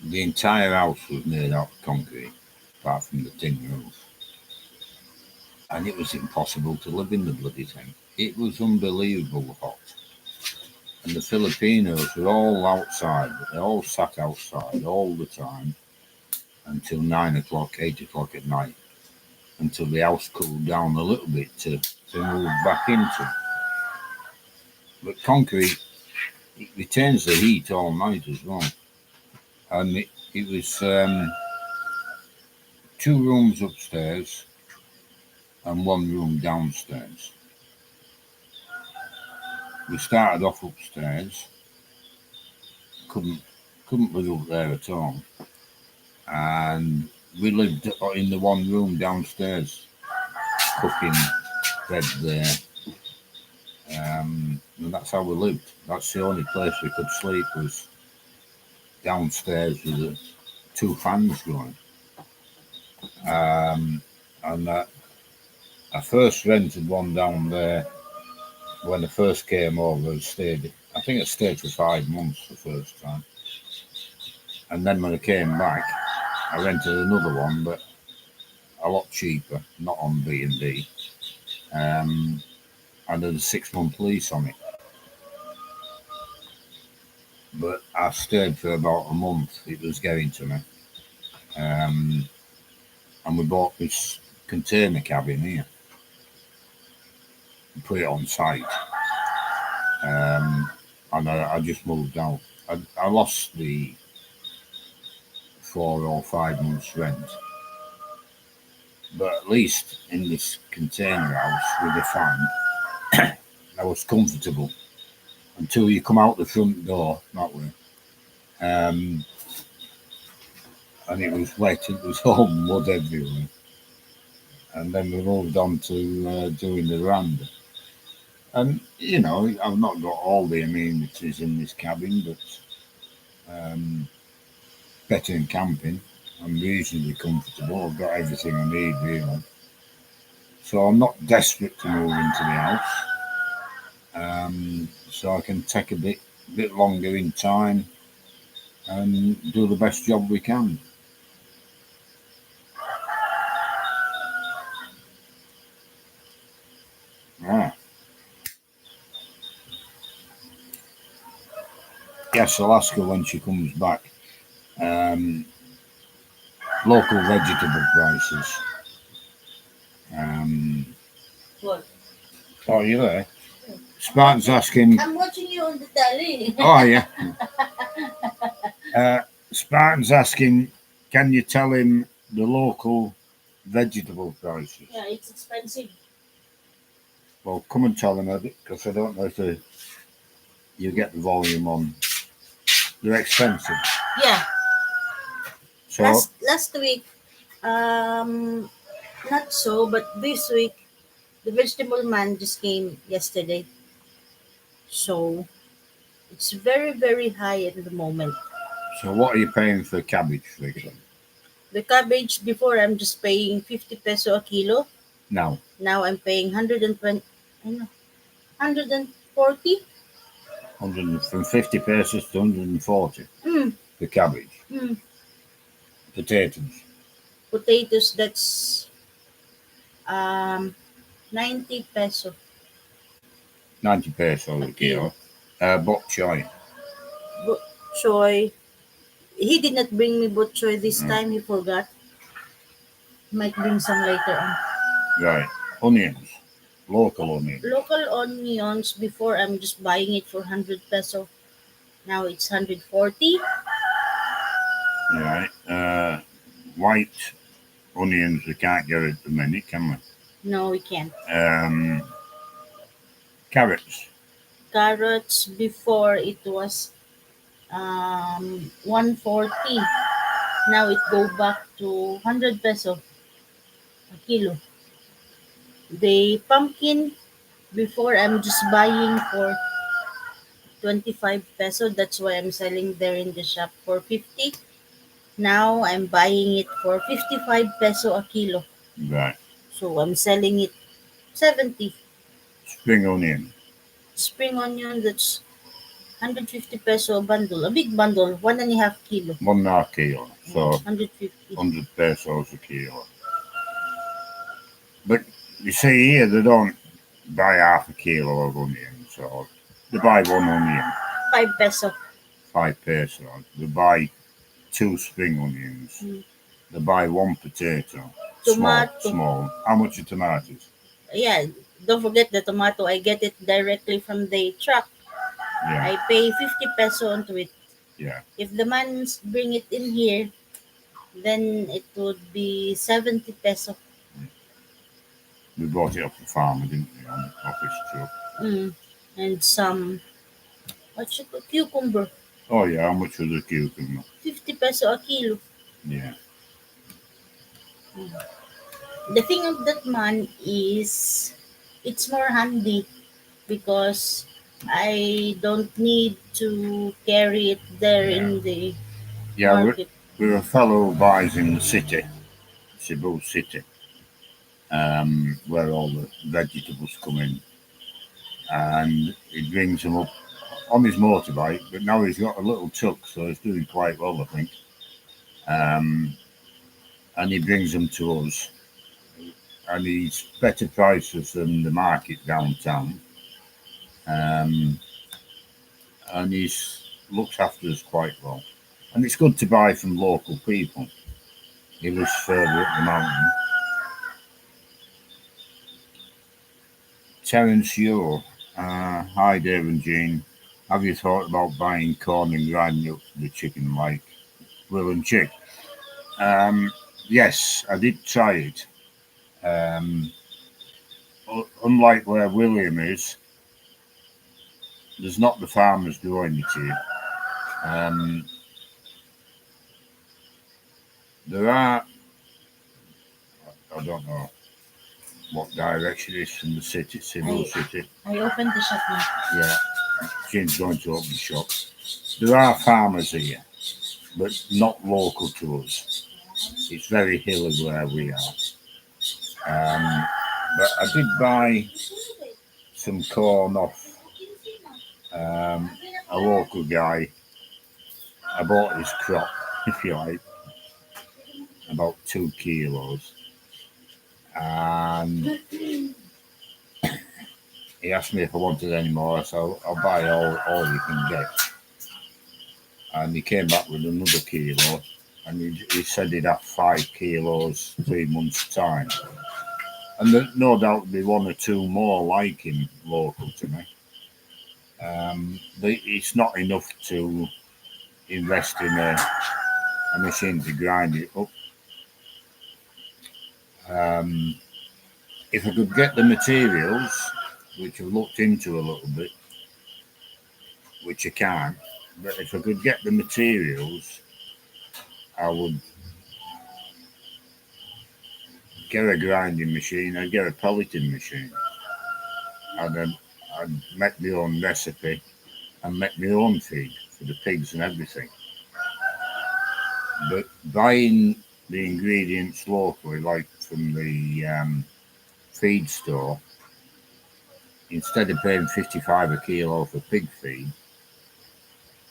the entire house was made out of concrete, apart from the tin roof. And it was impossible to live in the bloody thing. It was unbelievable hot. And the Filipinos were all outside, they all sat outside all the time until 9 o'clock, 8 o'clock at night, until the house cooled down a little bit to move back into. But concrete, it retains the heat all night as well. And it was 2 rooms upstairs and 1 room downstairs. We started off upstairs, couldn't live up there at all, and we lived in the 1 room downstairs, cooking bed there, and that's how we lived. That's the only place we could sleep was downstairs with the 2 fans going. And I first rented one down there when I first came over. I think I stayed for 5 months the first time, and then when I came back, I rented another one, but a lot cheaper, not on B&B, and had a 6-month lease on it. But I stayed for about a month. It was getting to me, and we bought this container cabin here and put it on site. And I just moved out. I lost the 4 or 5 months rent, but at least in this container house with a fan, I was comfortable until you come out the front door that way. And it was wet. It was all mud everywhere. And then we moved on to doing the veranda. And I've not got all the amenities in this cabin, but better than camping. I'm reasonably comfortable. I've got everything I need, really. So I'm not desperate to move into the house. So I can take a bit longer in time and do the best job we can. Ah, yes, I'll ask her when she comes back. Um, Local vegetable prices. Um, What? oh, you there? Spartan's asking. I'm watching you on the telly. Oh, yeah. Spartan's asking, can you tell him the local vegetable prices? Yeah, it's expensive. Well, come and tell him because I don't know if you get the volume on. They're expensive. Yeah. So Last week, not so, but this week, the vegetable man just came yesterday. So it's very, very high at the moment. what are you paying for cabbage, for example? The cabbage before I'm just paying 50 peso a kilo. Now, Now I'm paying 120, I know, 140. 100 from 50 pesos to 140 Mm, for cabbage. mm. Potatoes, Potatoes, that's um 90 peso 90 pesos a a kilo. kilo. Bok choy, Bok choy. He did not bring me bok choy this mm, time. He forgot. Might bring some later on. right. Onions, local onions, Local onions, before I'm just buying it for 100 peso. Now it's 140. right. White onions we can't get at the minute, can we? No, we can't. Carrots, Carrots, before it was 140. Now it go back to 100 peso a kilo. The pumpkin, before I'm just buying for 25 peso. That's why I'm selling there in the shop for 50. Now I'm buying it for 55 peso a kilo. right. So I'm selling it 70. Spring onion, Spring onion, that's 150 peso a bundle. A big bundle, 1.5 kilo. 1.5 kilo, so 150. 100 pesos a kilo. But you see here, they don't buy half a kilo of onions, so they buy one onion, 5 peso. 5 pesos. They buy 2 spring onions. Mm. They buy 1 potato, Tomato. small. How much are tomatoes? Yeah, don't forget the tomato. I get it directly from the truck. Yeah, I pay 50 peso onto it. yeah. If the man bring it in here, then it would be 70 peso. We bought it off the farmer, didn't we, on office truck? Mm. And some, what you call, cucumber. Oh yeah, how much was the cucumber? 50 peso a kilo. Yeah, The thing of that man is, it's more handy because I don't need to carry it there yeah. in the Yeah, market. we're a fellow who buys in the city, Cebu City, where all the vegetables come in, and he brings them up on his motorbike. But now he's got a little truck, so he's doing quite well, I think. Um, and he brings them to us, and he's better prices than the market downtown. Um, and he's looks after us quite well. And it's good to buy from local people. He lives further up the mountain. Terence Euro. Hi, Dave and Jean. Have you thought about buying corn and grinding up the chicken like Will and Chick? Um, yes, I did try it. Um, Unlike where William is, there's not the farmers doing it here. Um, there are, I don't know what direction it is from the city, Cebu City. I opened the shop now. Yeah, Jean's going to open the shop. There are farmers here, but not local to us. It's very hilly where we are. But I did buy some corn off a local guy. I bought his crop, if you like, about 2 kilos. And he asked me if I wanted any more, so I'll buy all you can get. And he came back with another kilo, and he said he'd have 5 kilos 3 months' time. And there, no doubt there'll be 1 or 2 more like him local to me. It's not enough to invest in a machine to grind it up. If I could get the materials, which I've looked into a little bit, which I can't, but if I could get the materials, I would get a grinding machine, I'd get a pelleting machine, and then I'd make my own recipe and make my own feed for the pigs and everything. But buying the ingredients locally, like from the feed store, instead of paying 55 a kilo for pig feed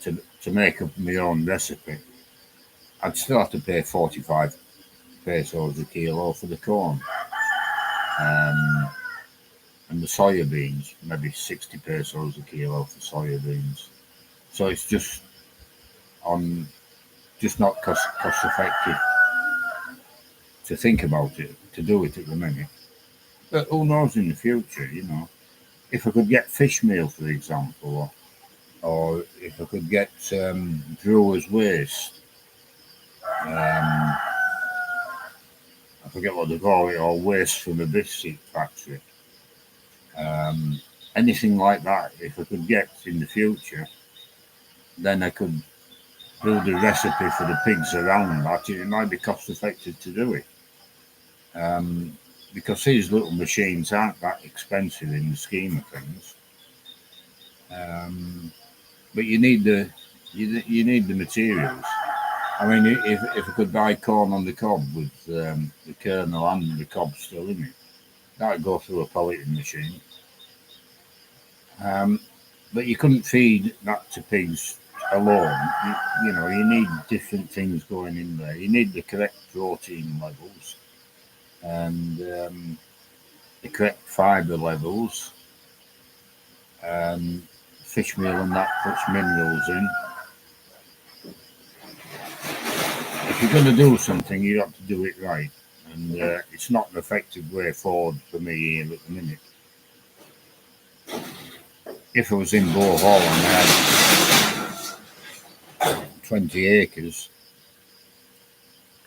to make up my own recipe, I'd still have to pay 45 pesos a kilo for the corn. And the soya beans, maybe 60 pesos a kilo for soya beans. So it's just not cost effective to think about it, to do it at the minute. But who knows in the future, you know. If I could get fish meal, for example, or if I could get brewer's waste, I forget what they call it, or waste from a biscuit factory. Anything like that, if I could get in the future, then I could build a recipe for the pigs around that. It might be cost effective to do it. Because these little machines aren't that expensive in the scheme of things. But you need the materials. I mean, if I could buy corn on the cob with the kernel and the cob still in it, that'd go through a pelleting machine. But you couldn't feed that to pigs alone. You know, you need different things going in there. You need the correct protein levels and the correct fibre levels. Fish meal and that puts minerals in. If you're going to do something, you have to do it right. And it's not an effective way forward for me here at the minute. If I was in Bow Hall and I had 20 acres,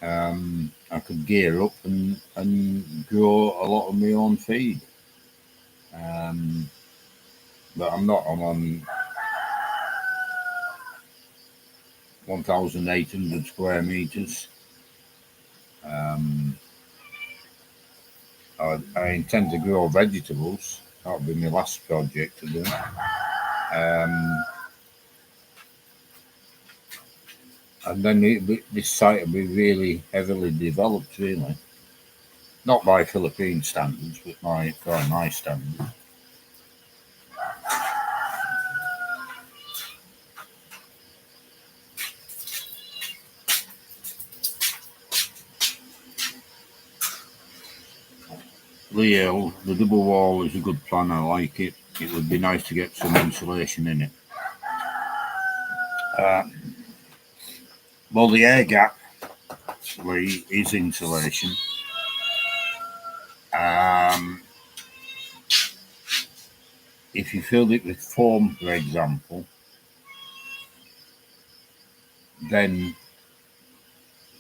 I could gear up and grow a lot of my own feed. But I'm not. I'm on 1,800 square meters. I intend to grow vegetables. That'll be my last project to do. And then this site will be really heavily developed, really. Not by Philippine standards, but by my standards. The double wall is a good plan. I like it. It would be nice to get some insulation in it. Well, the air gap is insulation. If you filled it with foam, for example, then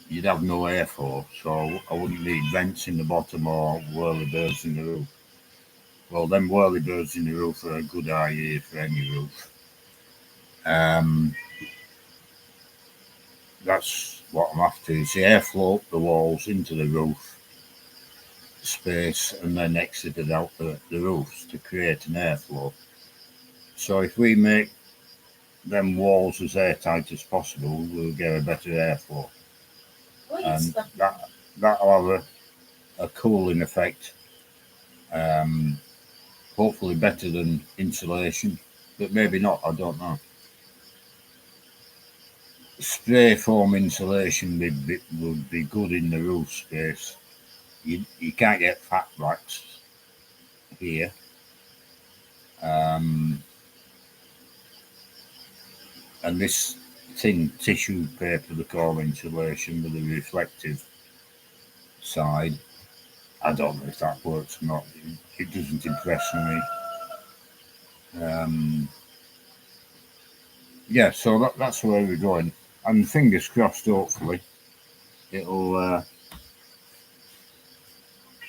you'd have no airflow, so I wouldn't need vents in the bottom or whirlybirds in the roof. Well, them whirlybirds in the roof are a good idea for any roof. That's what I'm after, is the airflow up the walls into the roof space and then exited out the roofs to create an airflow. So if we make them walls as airtight as possible, we'll get a better airflow. and that'll have a cooling effect. Hopefully better than insulation, but maybe not. I don't know. Spray foam insulation would be good in the roof space. You can't get fat blacks here. And this thin tissue paper they call insulation with a reflective side, I don't know if that works or not. It doesn't impress me. Yeah, so that's where we're going. And fingers crossed, hopefully, it'll,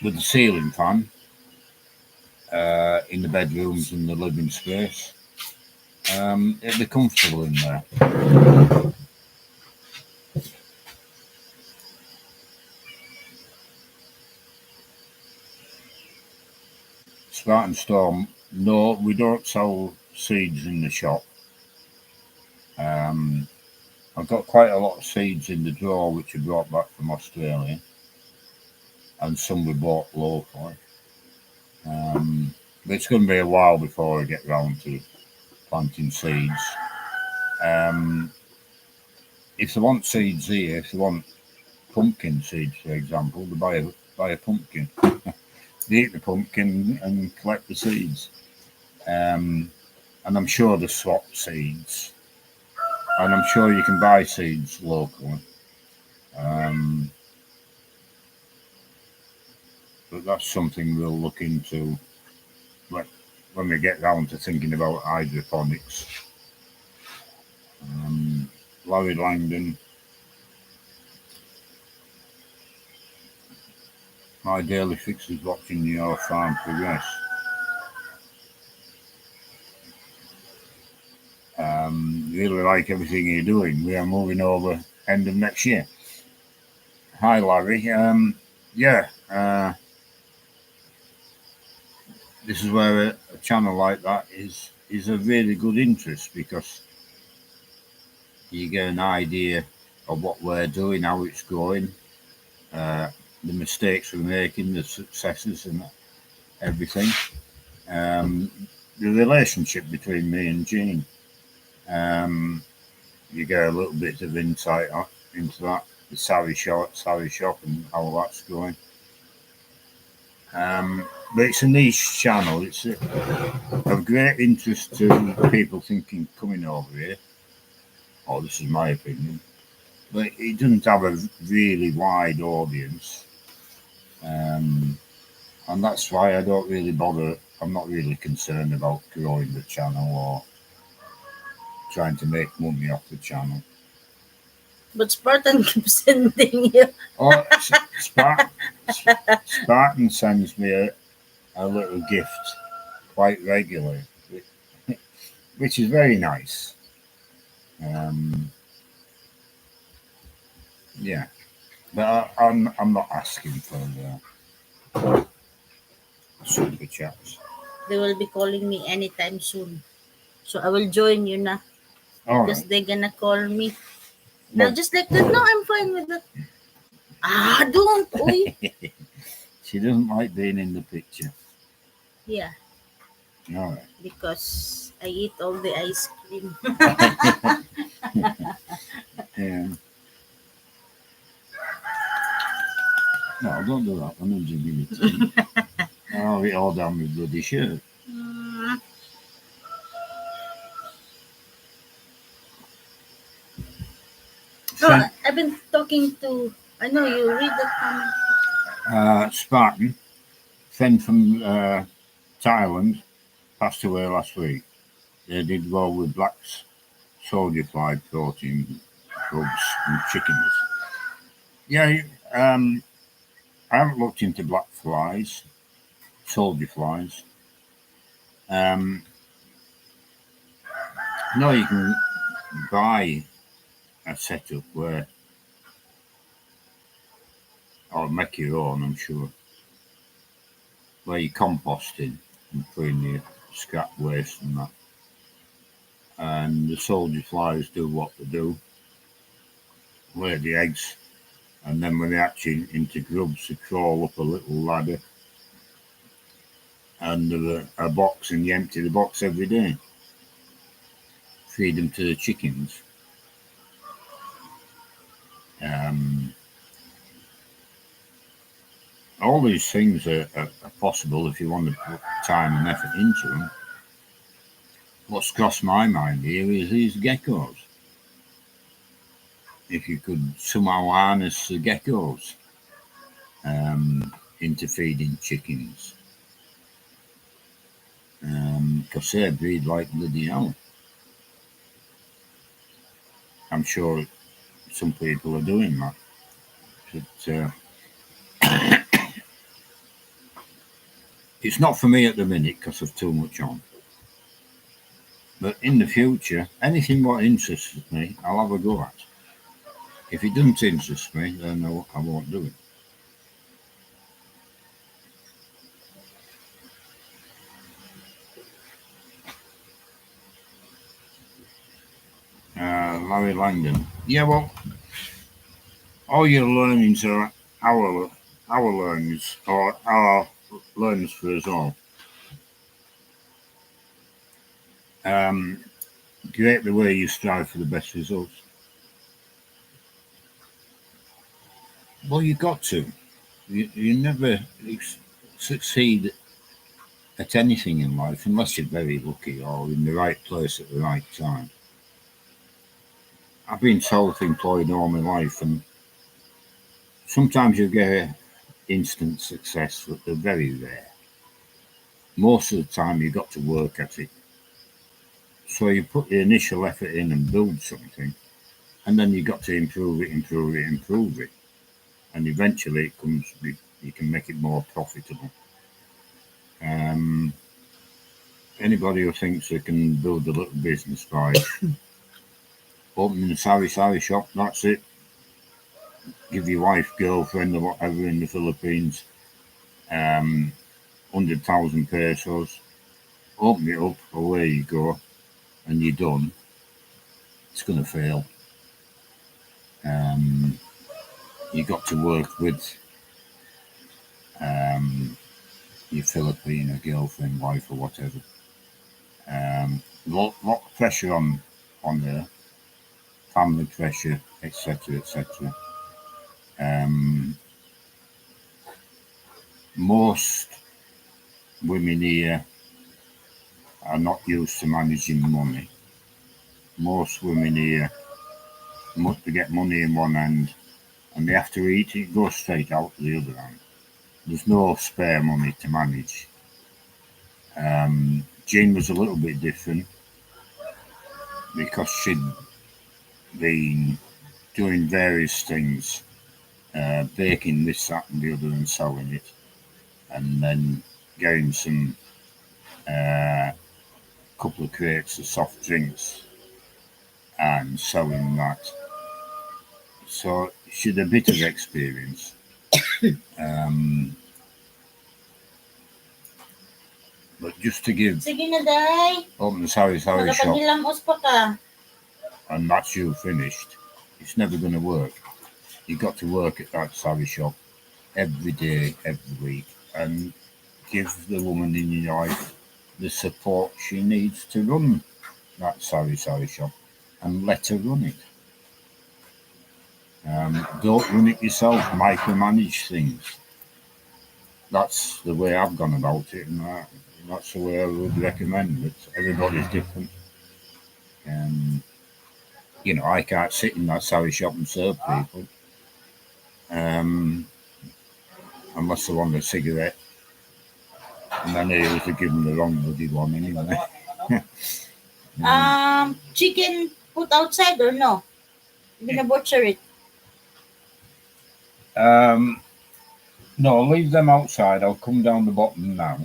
with the ceiling fan in the bedrooms and the living space, it'll be comfortable in there. Spartan Storm, no, we don't sell seeds in the shop. I've got quite a lot of seeds in the drawer which I brought back from Australia, and some we bought locally. But it's going to be a while before I get round to planting seeds. If they want seeds here, if they want pumpkin seeds, for example, they buy a pumpkin. They eat the pumpkin and collect the seeds. And I'm sure they swap seeds. And I'm sure you can buy seeds locally. But that's something we'll look into when we get round to thinking about hydroponics. Larry Langdon, my daily fix is watching your farm progress. Really like everything you're doing. We are moving over end of next year. Hi, Larry. This is where a channel like that is a really good interest, because you get an idea of what we're doing, how it's going, the mistakes we're making, the successes and everything. The relationship between me and Jean. You get a little bit of insight into that, the Sari shop and how that's going. But it's a niche channel. It's of great interest to people thinking coming over here. Oh, this is my opinion. But it doesn't have a really wide audience. And that's why I don't really bother. I'm not really concerned about growing the channel or trying to make money off the channel. But Spartan keeps sending you. Oh, Spartan sends me a little gift quite regularly, which is very nice. Yeah, but I'm not asking for the super chats. They will be calling me anytime soon. So I will join you now. Because they're gonna call me. Now just like that. No, I'm fine with that. Don't. Oy. She doesn't like being in the picture. Yeah. All right. Because I eat all the ice cream. Yeah. No, don't do that. I'm not giving it to you. I'll eat all down my bloody shirt. No, I've been talking to. I know you read that comment. Spartan, friend from Thailand, passed away last week. They did well with black soldier fly protein drugs and chickens. Yeah, I haven't looked into black flies, soldier flies. No, you can buy a setup where, or make your own, I'm sure, where you're composting and putting your scrap waste and that. And the soldier flies do what they do, lay the eggs, And then when they hatch into grubs, they crawl up a little ladder, and there's a box, and you empty the box every day. Feed them to the chickens. Um, all these things are possible if you want to put time and effort into them. What's crossed my mind here is these geckos. If you could somehow harness the geckos into feeding chickens, because they breed like bloody hell. I'm sure some people are doing that. But, it's not for me at the minute because I've too much on. But in the future, anything what interests me, I'll have a go at. If it doesn't interest me, then I won't do it. Larry Langdon. Yeah, well, all your learnings are our learnings, or our learnings for us all. Create the way you strive for the best results. Well, you got to. You never succeed at anything in life unless you're very lucky or in the right place at the right time. I've been self-employed all my life, and sometimes you get instant success, but they're very rare. Most of the time, you've got to work at it. So you put the initial effort in and build something, and then you've got to improve it, and eventually it comes. You can make it more profitable. Anybody who thinks they can build a little business by opening a sari shop, that's it. Give your wife, girlfriend, or whatever in the Philippines 100,000 pesos. Open it up, away you go, and you're done. It's going to fail. You got to work with your Filipino girlfriend, wife, or whatever. Lot of pressure on her, family pressure, etc., etc. Most women here are not used to managing money. Most women here must get money in one hand, and they have to eat it, goes straight out to the other hand. There's no spare money to manage. Jean was a little bit different because she'd been doing various things, baking this, that, and the other, and selling it, and then getting some couple of crates of soft drinks and selling that. So she had a bit of experience. But just to give, Sige na, day. open the sari shop, Nakapagilamos pa ka. and that's you finished, it's never going to work. You've got to work at that sari shop every day, every week, and give the woman in your life the support she needs to run that sari shop, and let her run it. Don't run it yourself, micromanage things. That's the way I've gone about it, and that's the way I would recommend it. Everybody's different. I can't sit in that sari shop and serve people unless they want a cigarette, and then they usually give them the wrong bloody one anyway. Chicken put outside or no? You're gonna butcher it. No, leave them outside. I'll come down the bottom now.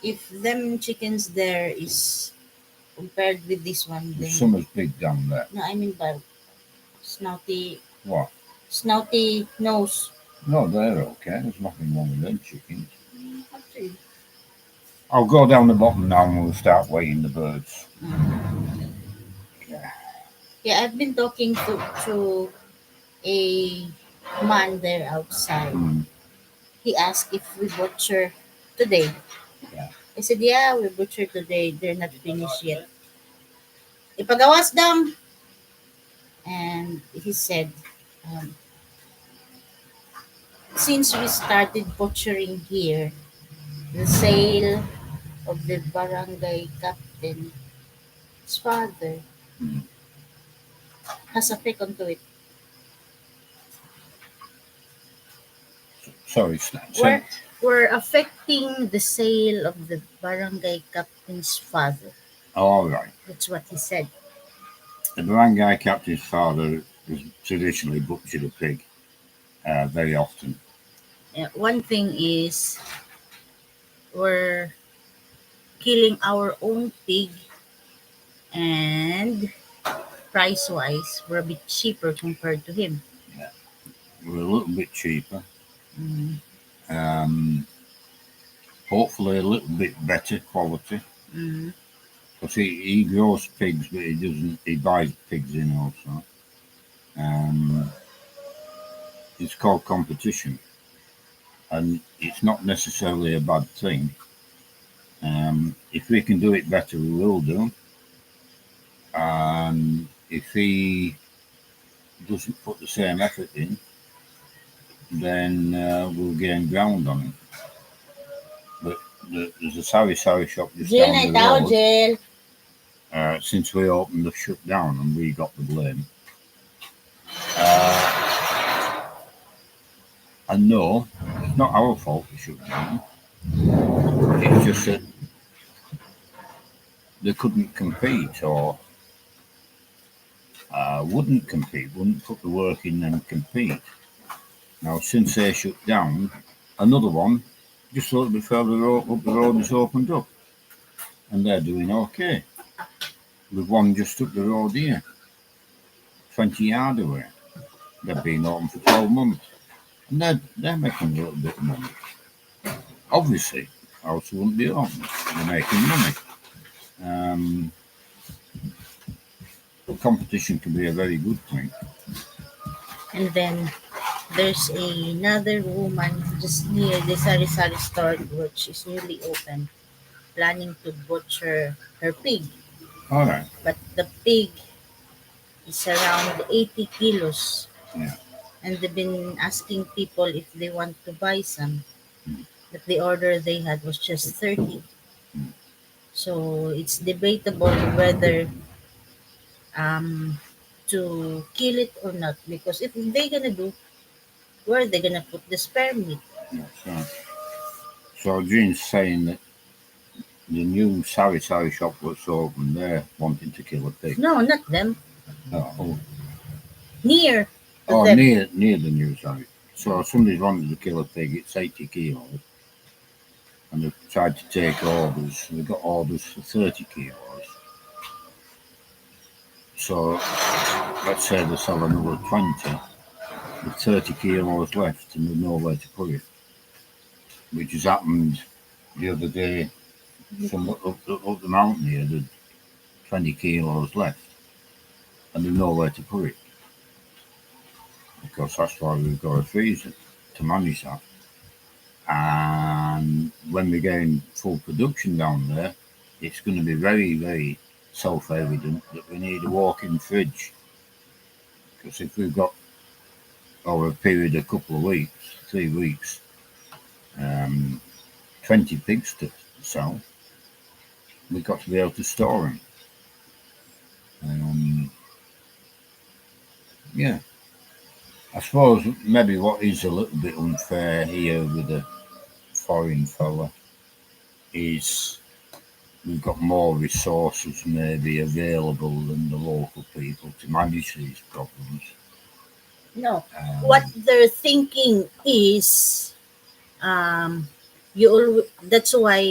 If them chickens there is compared with this one, then Some is big down there. no, I mean by snouty. What? Snouty nose. No, they're okay. There's nothing wrong with them chickens. Okay. I'll go down the bottom now and we'll start weighing the birds. Yeah, I've been talking to a man there outside. Mm. He asked if we butcher today. Yeah. I said, yeah, we butcher today. They're not finished yet. Ipagawas dam. And he said, um, since we started butchering here, the sale of the barangay captain's father Mm. has effect onto it. Sorry, We're, we're affecting the sale of the barangay captain's father. all right. That's what he said. The barangay captain's father has traditionally butchered a pig very often. One thing is we're killing our own pig, and price wise, we're a bit cheaper compared to him. Yeah. We're a little bit cheaper. Mm, Um, hopefully a little bit better quality. mm. Because he grows pigs, but he doesn't. He buys pigs in also. Um, it's called competition, and it's not necessarily a bad thing. If we can do it better, we will do. And if he doesn't put the same effort in, then we'll gain ground on him. But there's a sari shop just Jail down na the itaw, road. jail. Since we opened the shut down and we got the blame. Uh, and no, it's not our fault the shut down. It's just that they couldn't compete or wouldn't put the work in and compete. Now, since they shut down, another one just a little bit further up the road has opened up, and they're doing okay. With one just up the road here, 20 yard away. They've been open for 12 months, and they're making a little bit of money. Obviously, else they wouldn't be open. They're making money. Um, competition can be a very good thing. And then there's another woman just near the sari-sari store which is newly open, planning to butcher her pig. All right. But the pig is around 80 kilos. Yeah. And they've been asking people if they want to buy some. Mm. But the order they had was just 30. Mm. So it's debatable whether um, to kill it or not. Because if they're gonna do, where are they gonna put the spare meat? That's right. So Jean's saying that the new sari shop that's open there wanting to kill a pig. No, not them. Oh, Near to oh, them. near the new sari. So somebody's wanted to kill a pig. It's 80 kilos, and they've tried to take orders. They've got orders for 30 kilos. So let's say they sell another 20 with 30 kilos left, and there's nowhere to put it, which has happened the other day. From up the mountain here, there's 20 kilos left, and there's nowhere to put it, because that's why we've got a freezer to manage that. And when we get in full production down there, it's going to be very, very self-evident that we need a walk-in fridge. Because if we've got over a period of a couple of weeks, 3 weeks, 20 pigs to sell, we've got to be able to store them. Yeah, I suppose maybe what is a little bit unfair here with the foreign fella is we've got more resources maybe available than the local people to manage these problems. No. What they're thinking is um, that's why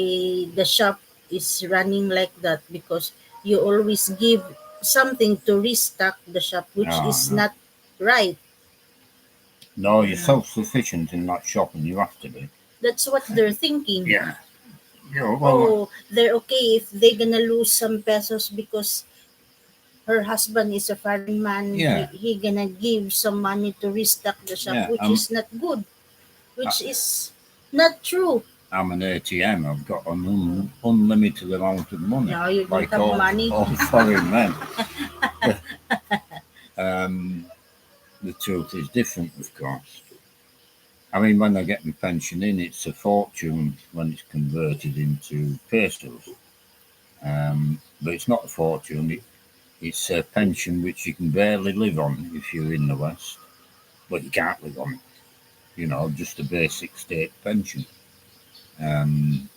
the shop is running like that, because you always give something to restock the shop, which No, is no. not right. No, you're self-sufficient in that shop, and you have to be. That's what they're thinking. Yeah. Yeah. Well, Oh, they're okay if they're gonna lose some pesos because her husband is a fireman. Yeah. He gonna give some money to restock the shop, Yeah, which is not good, which is not true. I'm an ATM. I've got an unlimited amount of money, Now you don't like have money. all foreign men. The truth is different, of course. I mean, when I get my pension in, it's a fortune when it's converted into pay stubs. But it's not a fortune. It's a pension which you can barely live on if you're in the West. But you can't live on it. You know, just a basic state pension. Um,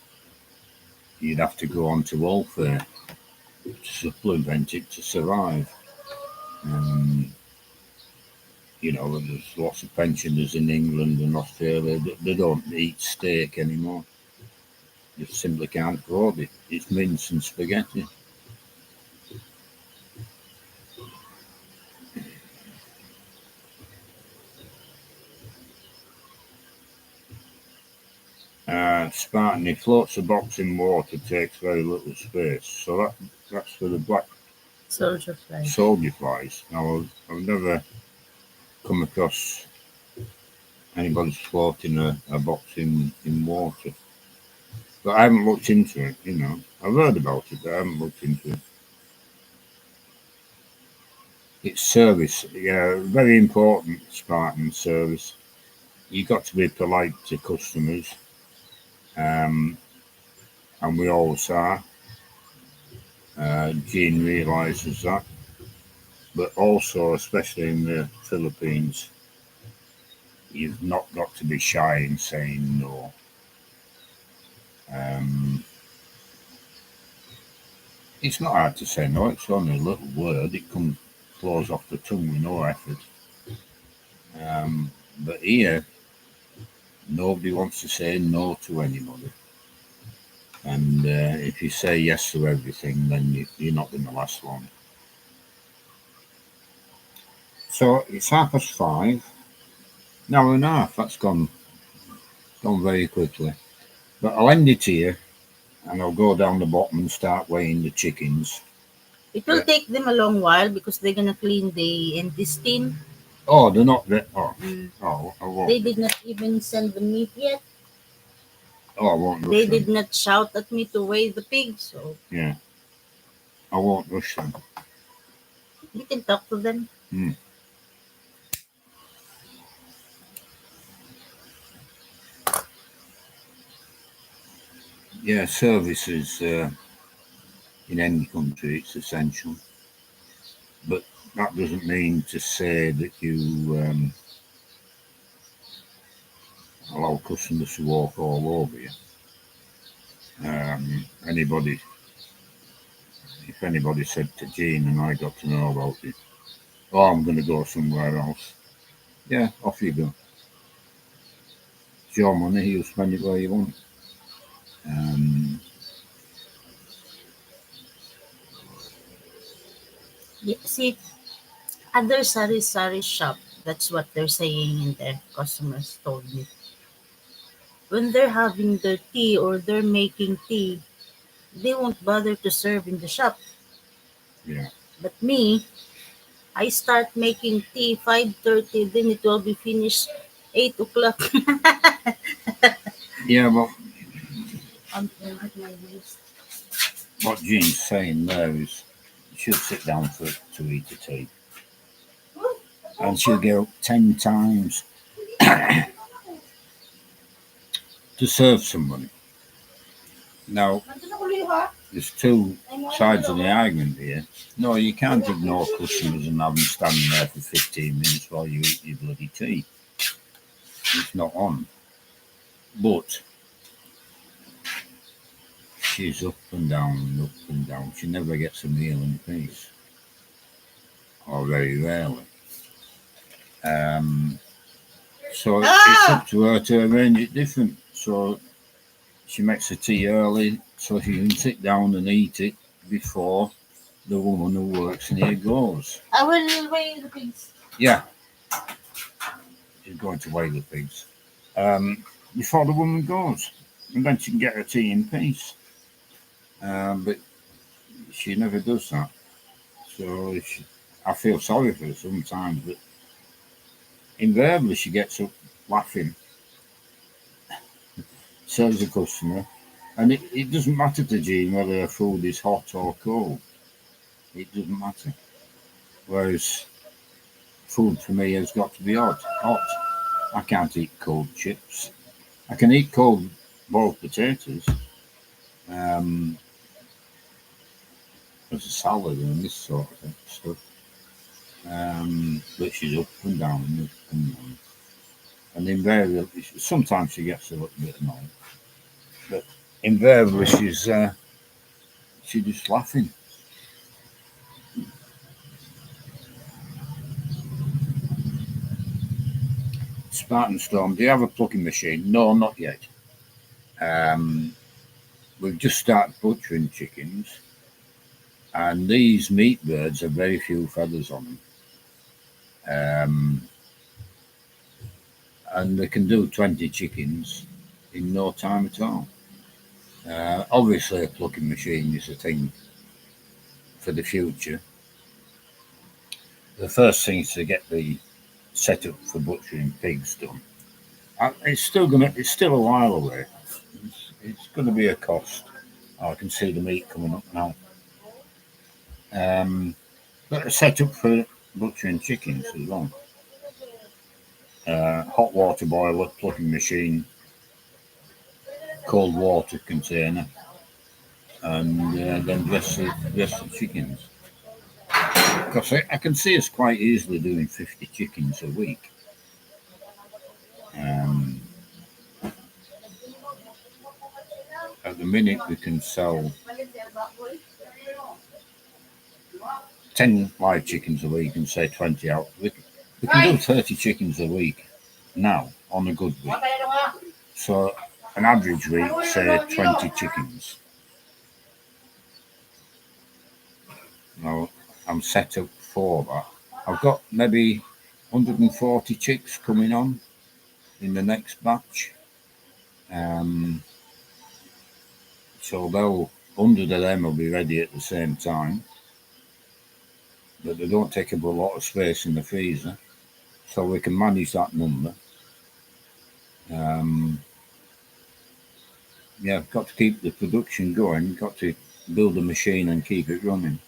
you'd have to go on to welfare to supplement it to survive. Um, you know, there's lots of pensioners in England and Australia that they don't eat steak anymore. They simply can't afford it. It's mince and spaghetti. Spartan, he floats a box in water, takes very little space. So that's for the black Soldier fly. soldier flies. Now, I've never come across anybody floating a box in water. But I haven't looked into it, you know. I've heard about it, but I haven't looked into it. It's service, yeah, very important, Spartan service. You've got to be polite to customers, and we always are. Jean realises that. But also, especially in the Philippines, you've not got to be shy in saying no. Um, it's not hard to say no, it's only a little word. It flows off the tongue with no effort. But here, nobody wants to say no to anybody. And if you say yes to everything, then you're not going to last long. So it's 5:30. An hour and a half. That's gone very quickly. But I'll end it here, and I'll go down the bottom and start weighing the chickens. It will take them a long while because they're gonna clean the intestine. Oh, they're not there. Oh, Mm. I won't. They did not even send the meat yet. Oh, I won't rush They them. did not shout at me to weigh the pig, so Yeah, I won't rush them. you can talk to them. Hmm. Yeah, services in any country, it's essential. But that doesn't mean to say that you allow customers to walk all over you. Anybody, if anybody said to Jean and I got to know about it, oh, I'm going to go somewhere else. Yeah, off you go. It's your money, you spend it where you want. Um, Yeah, see, other sari shop, that's what they're saying in there. Customers told me. When they're having their tea or they're making tea, they won't bother to serve in the shop. yeah. But me, I start making tea 5:30, then it will be finished 8 o'clock. Yeah, but At my waist. what Jean's saying there is she'll sit down to eat a tea. And she'll go 10 times to serve somebody. Now, there's two sides of the argument here. No, you can't ignore customers and have them standing there for 15 minutes while you eat your bloody tea. It's not on. But she's up and down and up and down. She never gets a meal in peace, or very rarely. Um, so it's up to her to arrange it different. So she makes her tea early so she can sit down and eat it before the woman who works in here goes. I will weigh the pigs. Yeah, she's going to weigh the pigs before the woman goes, and then she can get her tea in peace. But she never does that. So I feel sorry for her sometimes, but invariably she gets up laughing, serves a customer, and it doesn't matter to Jean whether her food is hot or cold. It doesn't matter. Whereas food for me has got to be hot. I can't eat cold chips. I can eat cold boiled potatoes as a salad and this sort of stuff. But she's up and down and up and down. And invariably, sometimes she gets a little bit annoyed. But invariably, she's just laughing. Spartan Storm, do you have a plucking machine? No, not yet. We've just started butchering chickens, and these meat birds have very few feathers on them. And they can do 20 chickens in no time at all. Obviously, a plucking machine is a thing for the future. The first thing is to get the setup for butchering pigs done. It's still a while away. It's going to be a cost. I can see the meat coming up now. But a setup for butchering chickens as well. Hot water boiler, plucking machine, cold water container, and then dress the chickens. Because I can see us quite easily doing 50 chickens a week. At the minute, we can sell 10 live chickens a week and say 20 out. We can do 30 chickens a week now on a good week. So an average week, say 20 chickens. Now, I'm set up for that. I've got maybe 140 chicks coming on in the next batch. So 100 of them will be ready at the same time. But they don't take up a lot of space in the freezer. So we can manage that number. Got to keep the production going. Got to build a machine and keep it running.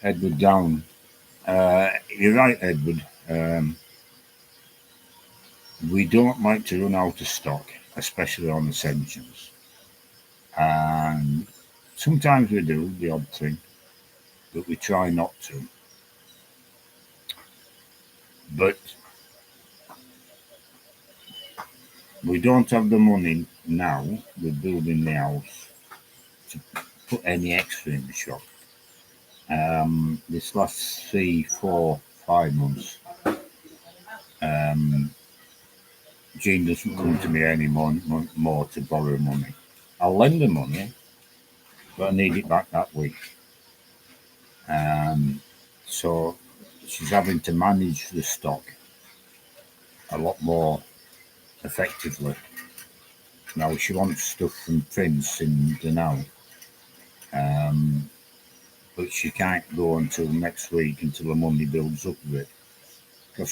Edward Down. You're right, Edward. We don't like to run out of stock, especially on essentials. And sometimes we do the odd thing, but we try not to. But we don't have the money now with building the house to put any extra in the shop. This last 3, 4, 5 months, Jean doesn't come to me anymore more to borrow money. I'll lend her money, but I need it back that week. So she's having to manage the stock a lot more effectively. Now she wants stuff from Prince in Danau, but she can't go until next week until the money builds up a bit. Because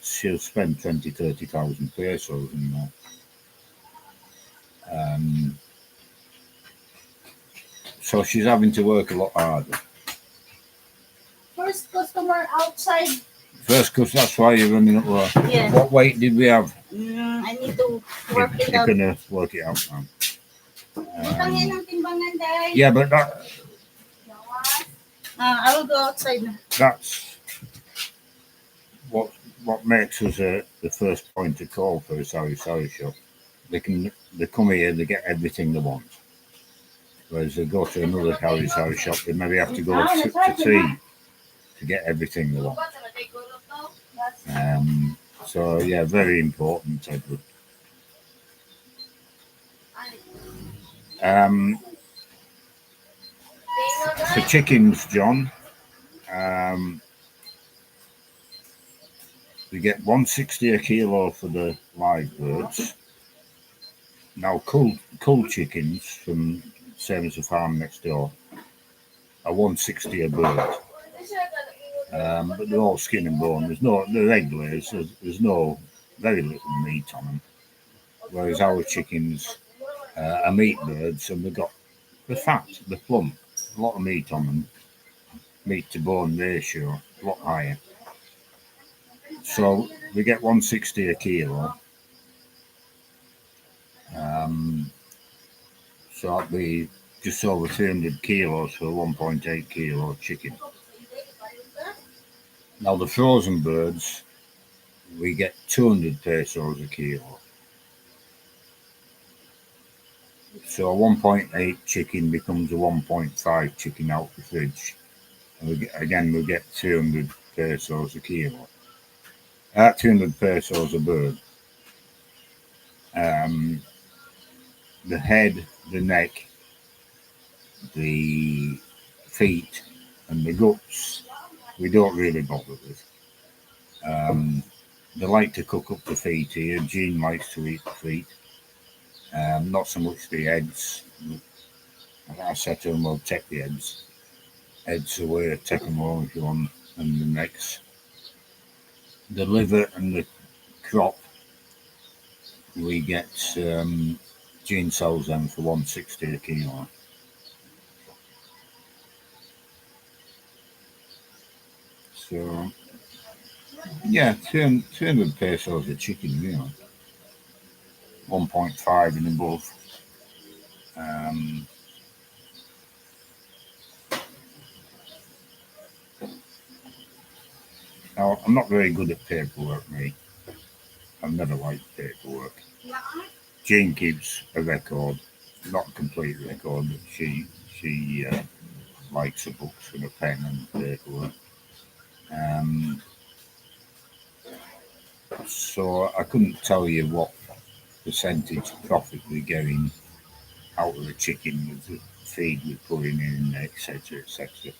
she'll spend 20,000, 30,000 pesos in there. So she's having to work a lot harder. First customer outside. First, because that's why you're running up there. Yeah. What weight did we have? I need to work it out. You're going to work it out now. Yeah, but that... I will go outside now. That's what makes us the first point of call for a sari shop. They come here, they get everything they want. Whereas they go to another sari shop, they maybe have to go to 3 to get everything they want. So yeah, very important, Edward. For chickens, John, we get 160 a kilo for the live birds, Now, cull chickens from same as the farm next door are 160 a bird, but they're all skin and bone. They're egg layers. There's no very little meat on them. Whereas our chickens are meat birds, and they're fat, they're plump, a lot of meat on them. Meat to bone ratio a lot higher. So we get 160 a kilo. So that'd be just over 300 kilos for a 1.8 kilo chicken. Now the frozen birds, we get 200 pesos a kilo. So a 1.8 chicken becomes a 1.5 chicken out the fridge. And we get 200 pesos a kilo. 200 pesos a bird. The head, the neck, the feet, and the guts, we don't really bother with. They like to cook up the feet here. Jean likes to eat the feet. Not so much the heads. I said to them, well, take the heads away, take them home if you want, and the necks. The liver and the crop, we get Jean sells them for 160 a kilo. So, yeah, 300 pesos a chicken, 1.5 and above. Now, I'm not very good at paperwork, me. I've never liked paperwork. Jane keeps a record, not a complete record, but she likes the books with a pen and paperwork. So I couldn't tell you what percentage profit we're getting out of the chicken with the feed we're putting in, etc., etc.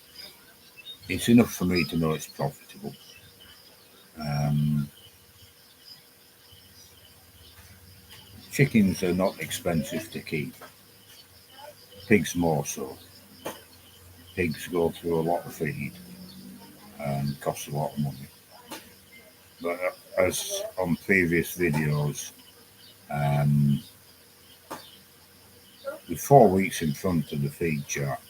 It's enough for me to know it's profitable. Chickens are not expensive to keep. Pigs more so. Pigs go through a lot of feed and cost a lot of money. But as on previous videos, with 4 weeks in front of the feed chart,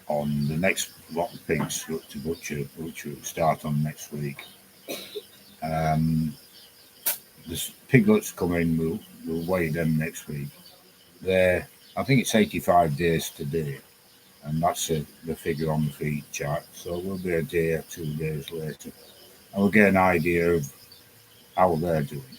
on the next lot of pigs to butcher, which will start on next week, the piglets come in, we'll weigh them next week. I think it's 85 days today, and that's the figure on the feed chart. So we'll be a day or 2 days later, and we'll get an idea of how they're doing.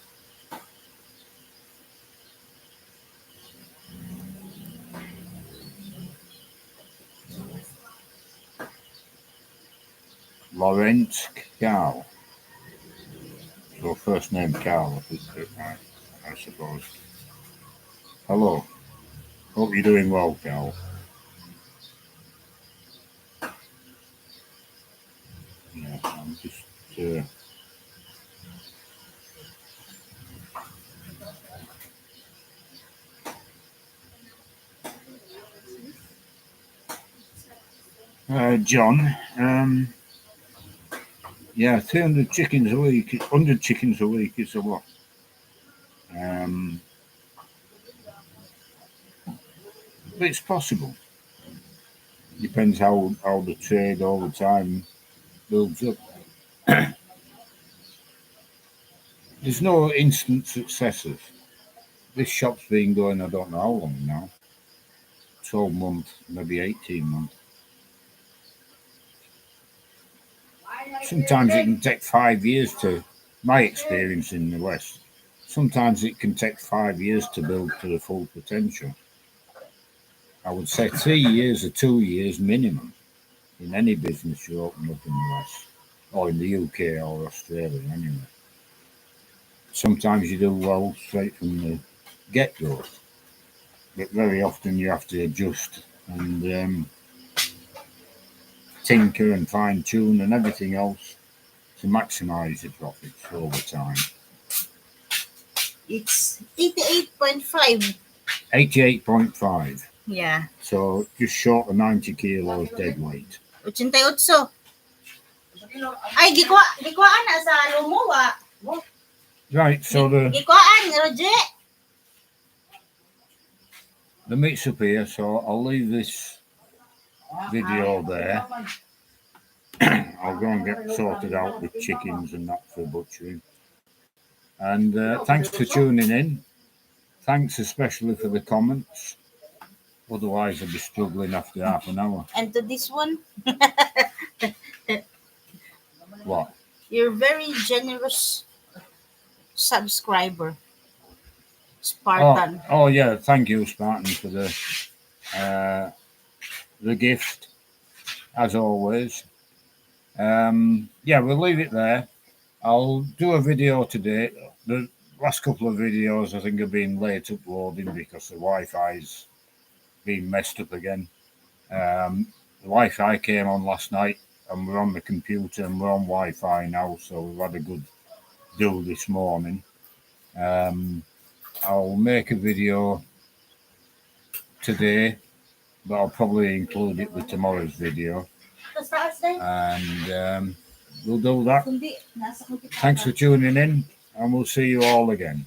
Lawrence Cow. So first name Carl, I suppose. Hello. Hope you're doing well, Carl. Yeah, I'm just John. Yeah, 300 chickens a week, 100 chickens a week is a lot. But it's possible. Depends how the trade all the time builds up. There's no instant successes. This shop's been going, I don't know how long now. 12 months, maybe 18 months. Sometimes it can take 5 years my experience in the West, sometimes it can take 5 years to build to the full potential. I would say 3 years or 2 years minimum in any business you open up in the West, or in the UK or Australia anyway. Sometimes you do well straight from the get-go, but very often you have to adjust and tinker and fine-tune and everything else to maximise your profits over time. It's 88.5. 88.5. Yeah. So just short of 90 kilos dead weight. 88. Ay, gikuhaan na sa lumuwa. Right, so Gikuhaan, Roger. the meat's up here, so I'll leave this video there. I'll go and get sorted out with chickens and that for butchering. And thanks for tuning in. Thanks especially for the comments. Otherwise, I'd be struggling after half an hour. And to this one, What? you're very generous subscriber, Spartan. Oh yeah, thank you, Spartan, for the gift, as always. Yeah, we'll leave it there. I'll do a video today. The last couple of videos I think have been late uploading because the Wi-Fi's been messed up again. The Wi-Fi came on last night and we're on the computer and we're on Wi-Fi now, so we've had a good do this morning. I'll make a video today, but I'll probably include it with tomorrow's video. And we'll do that. Thanks for tuning in, and we'll see you all again.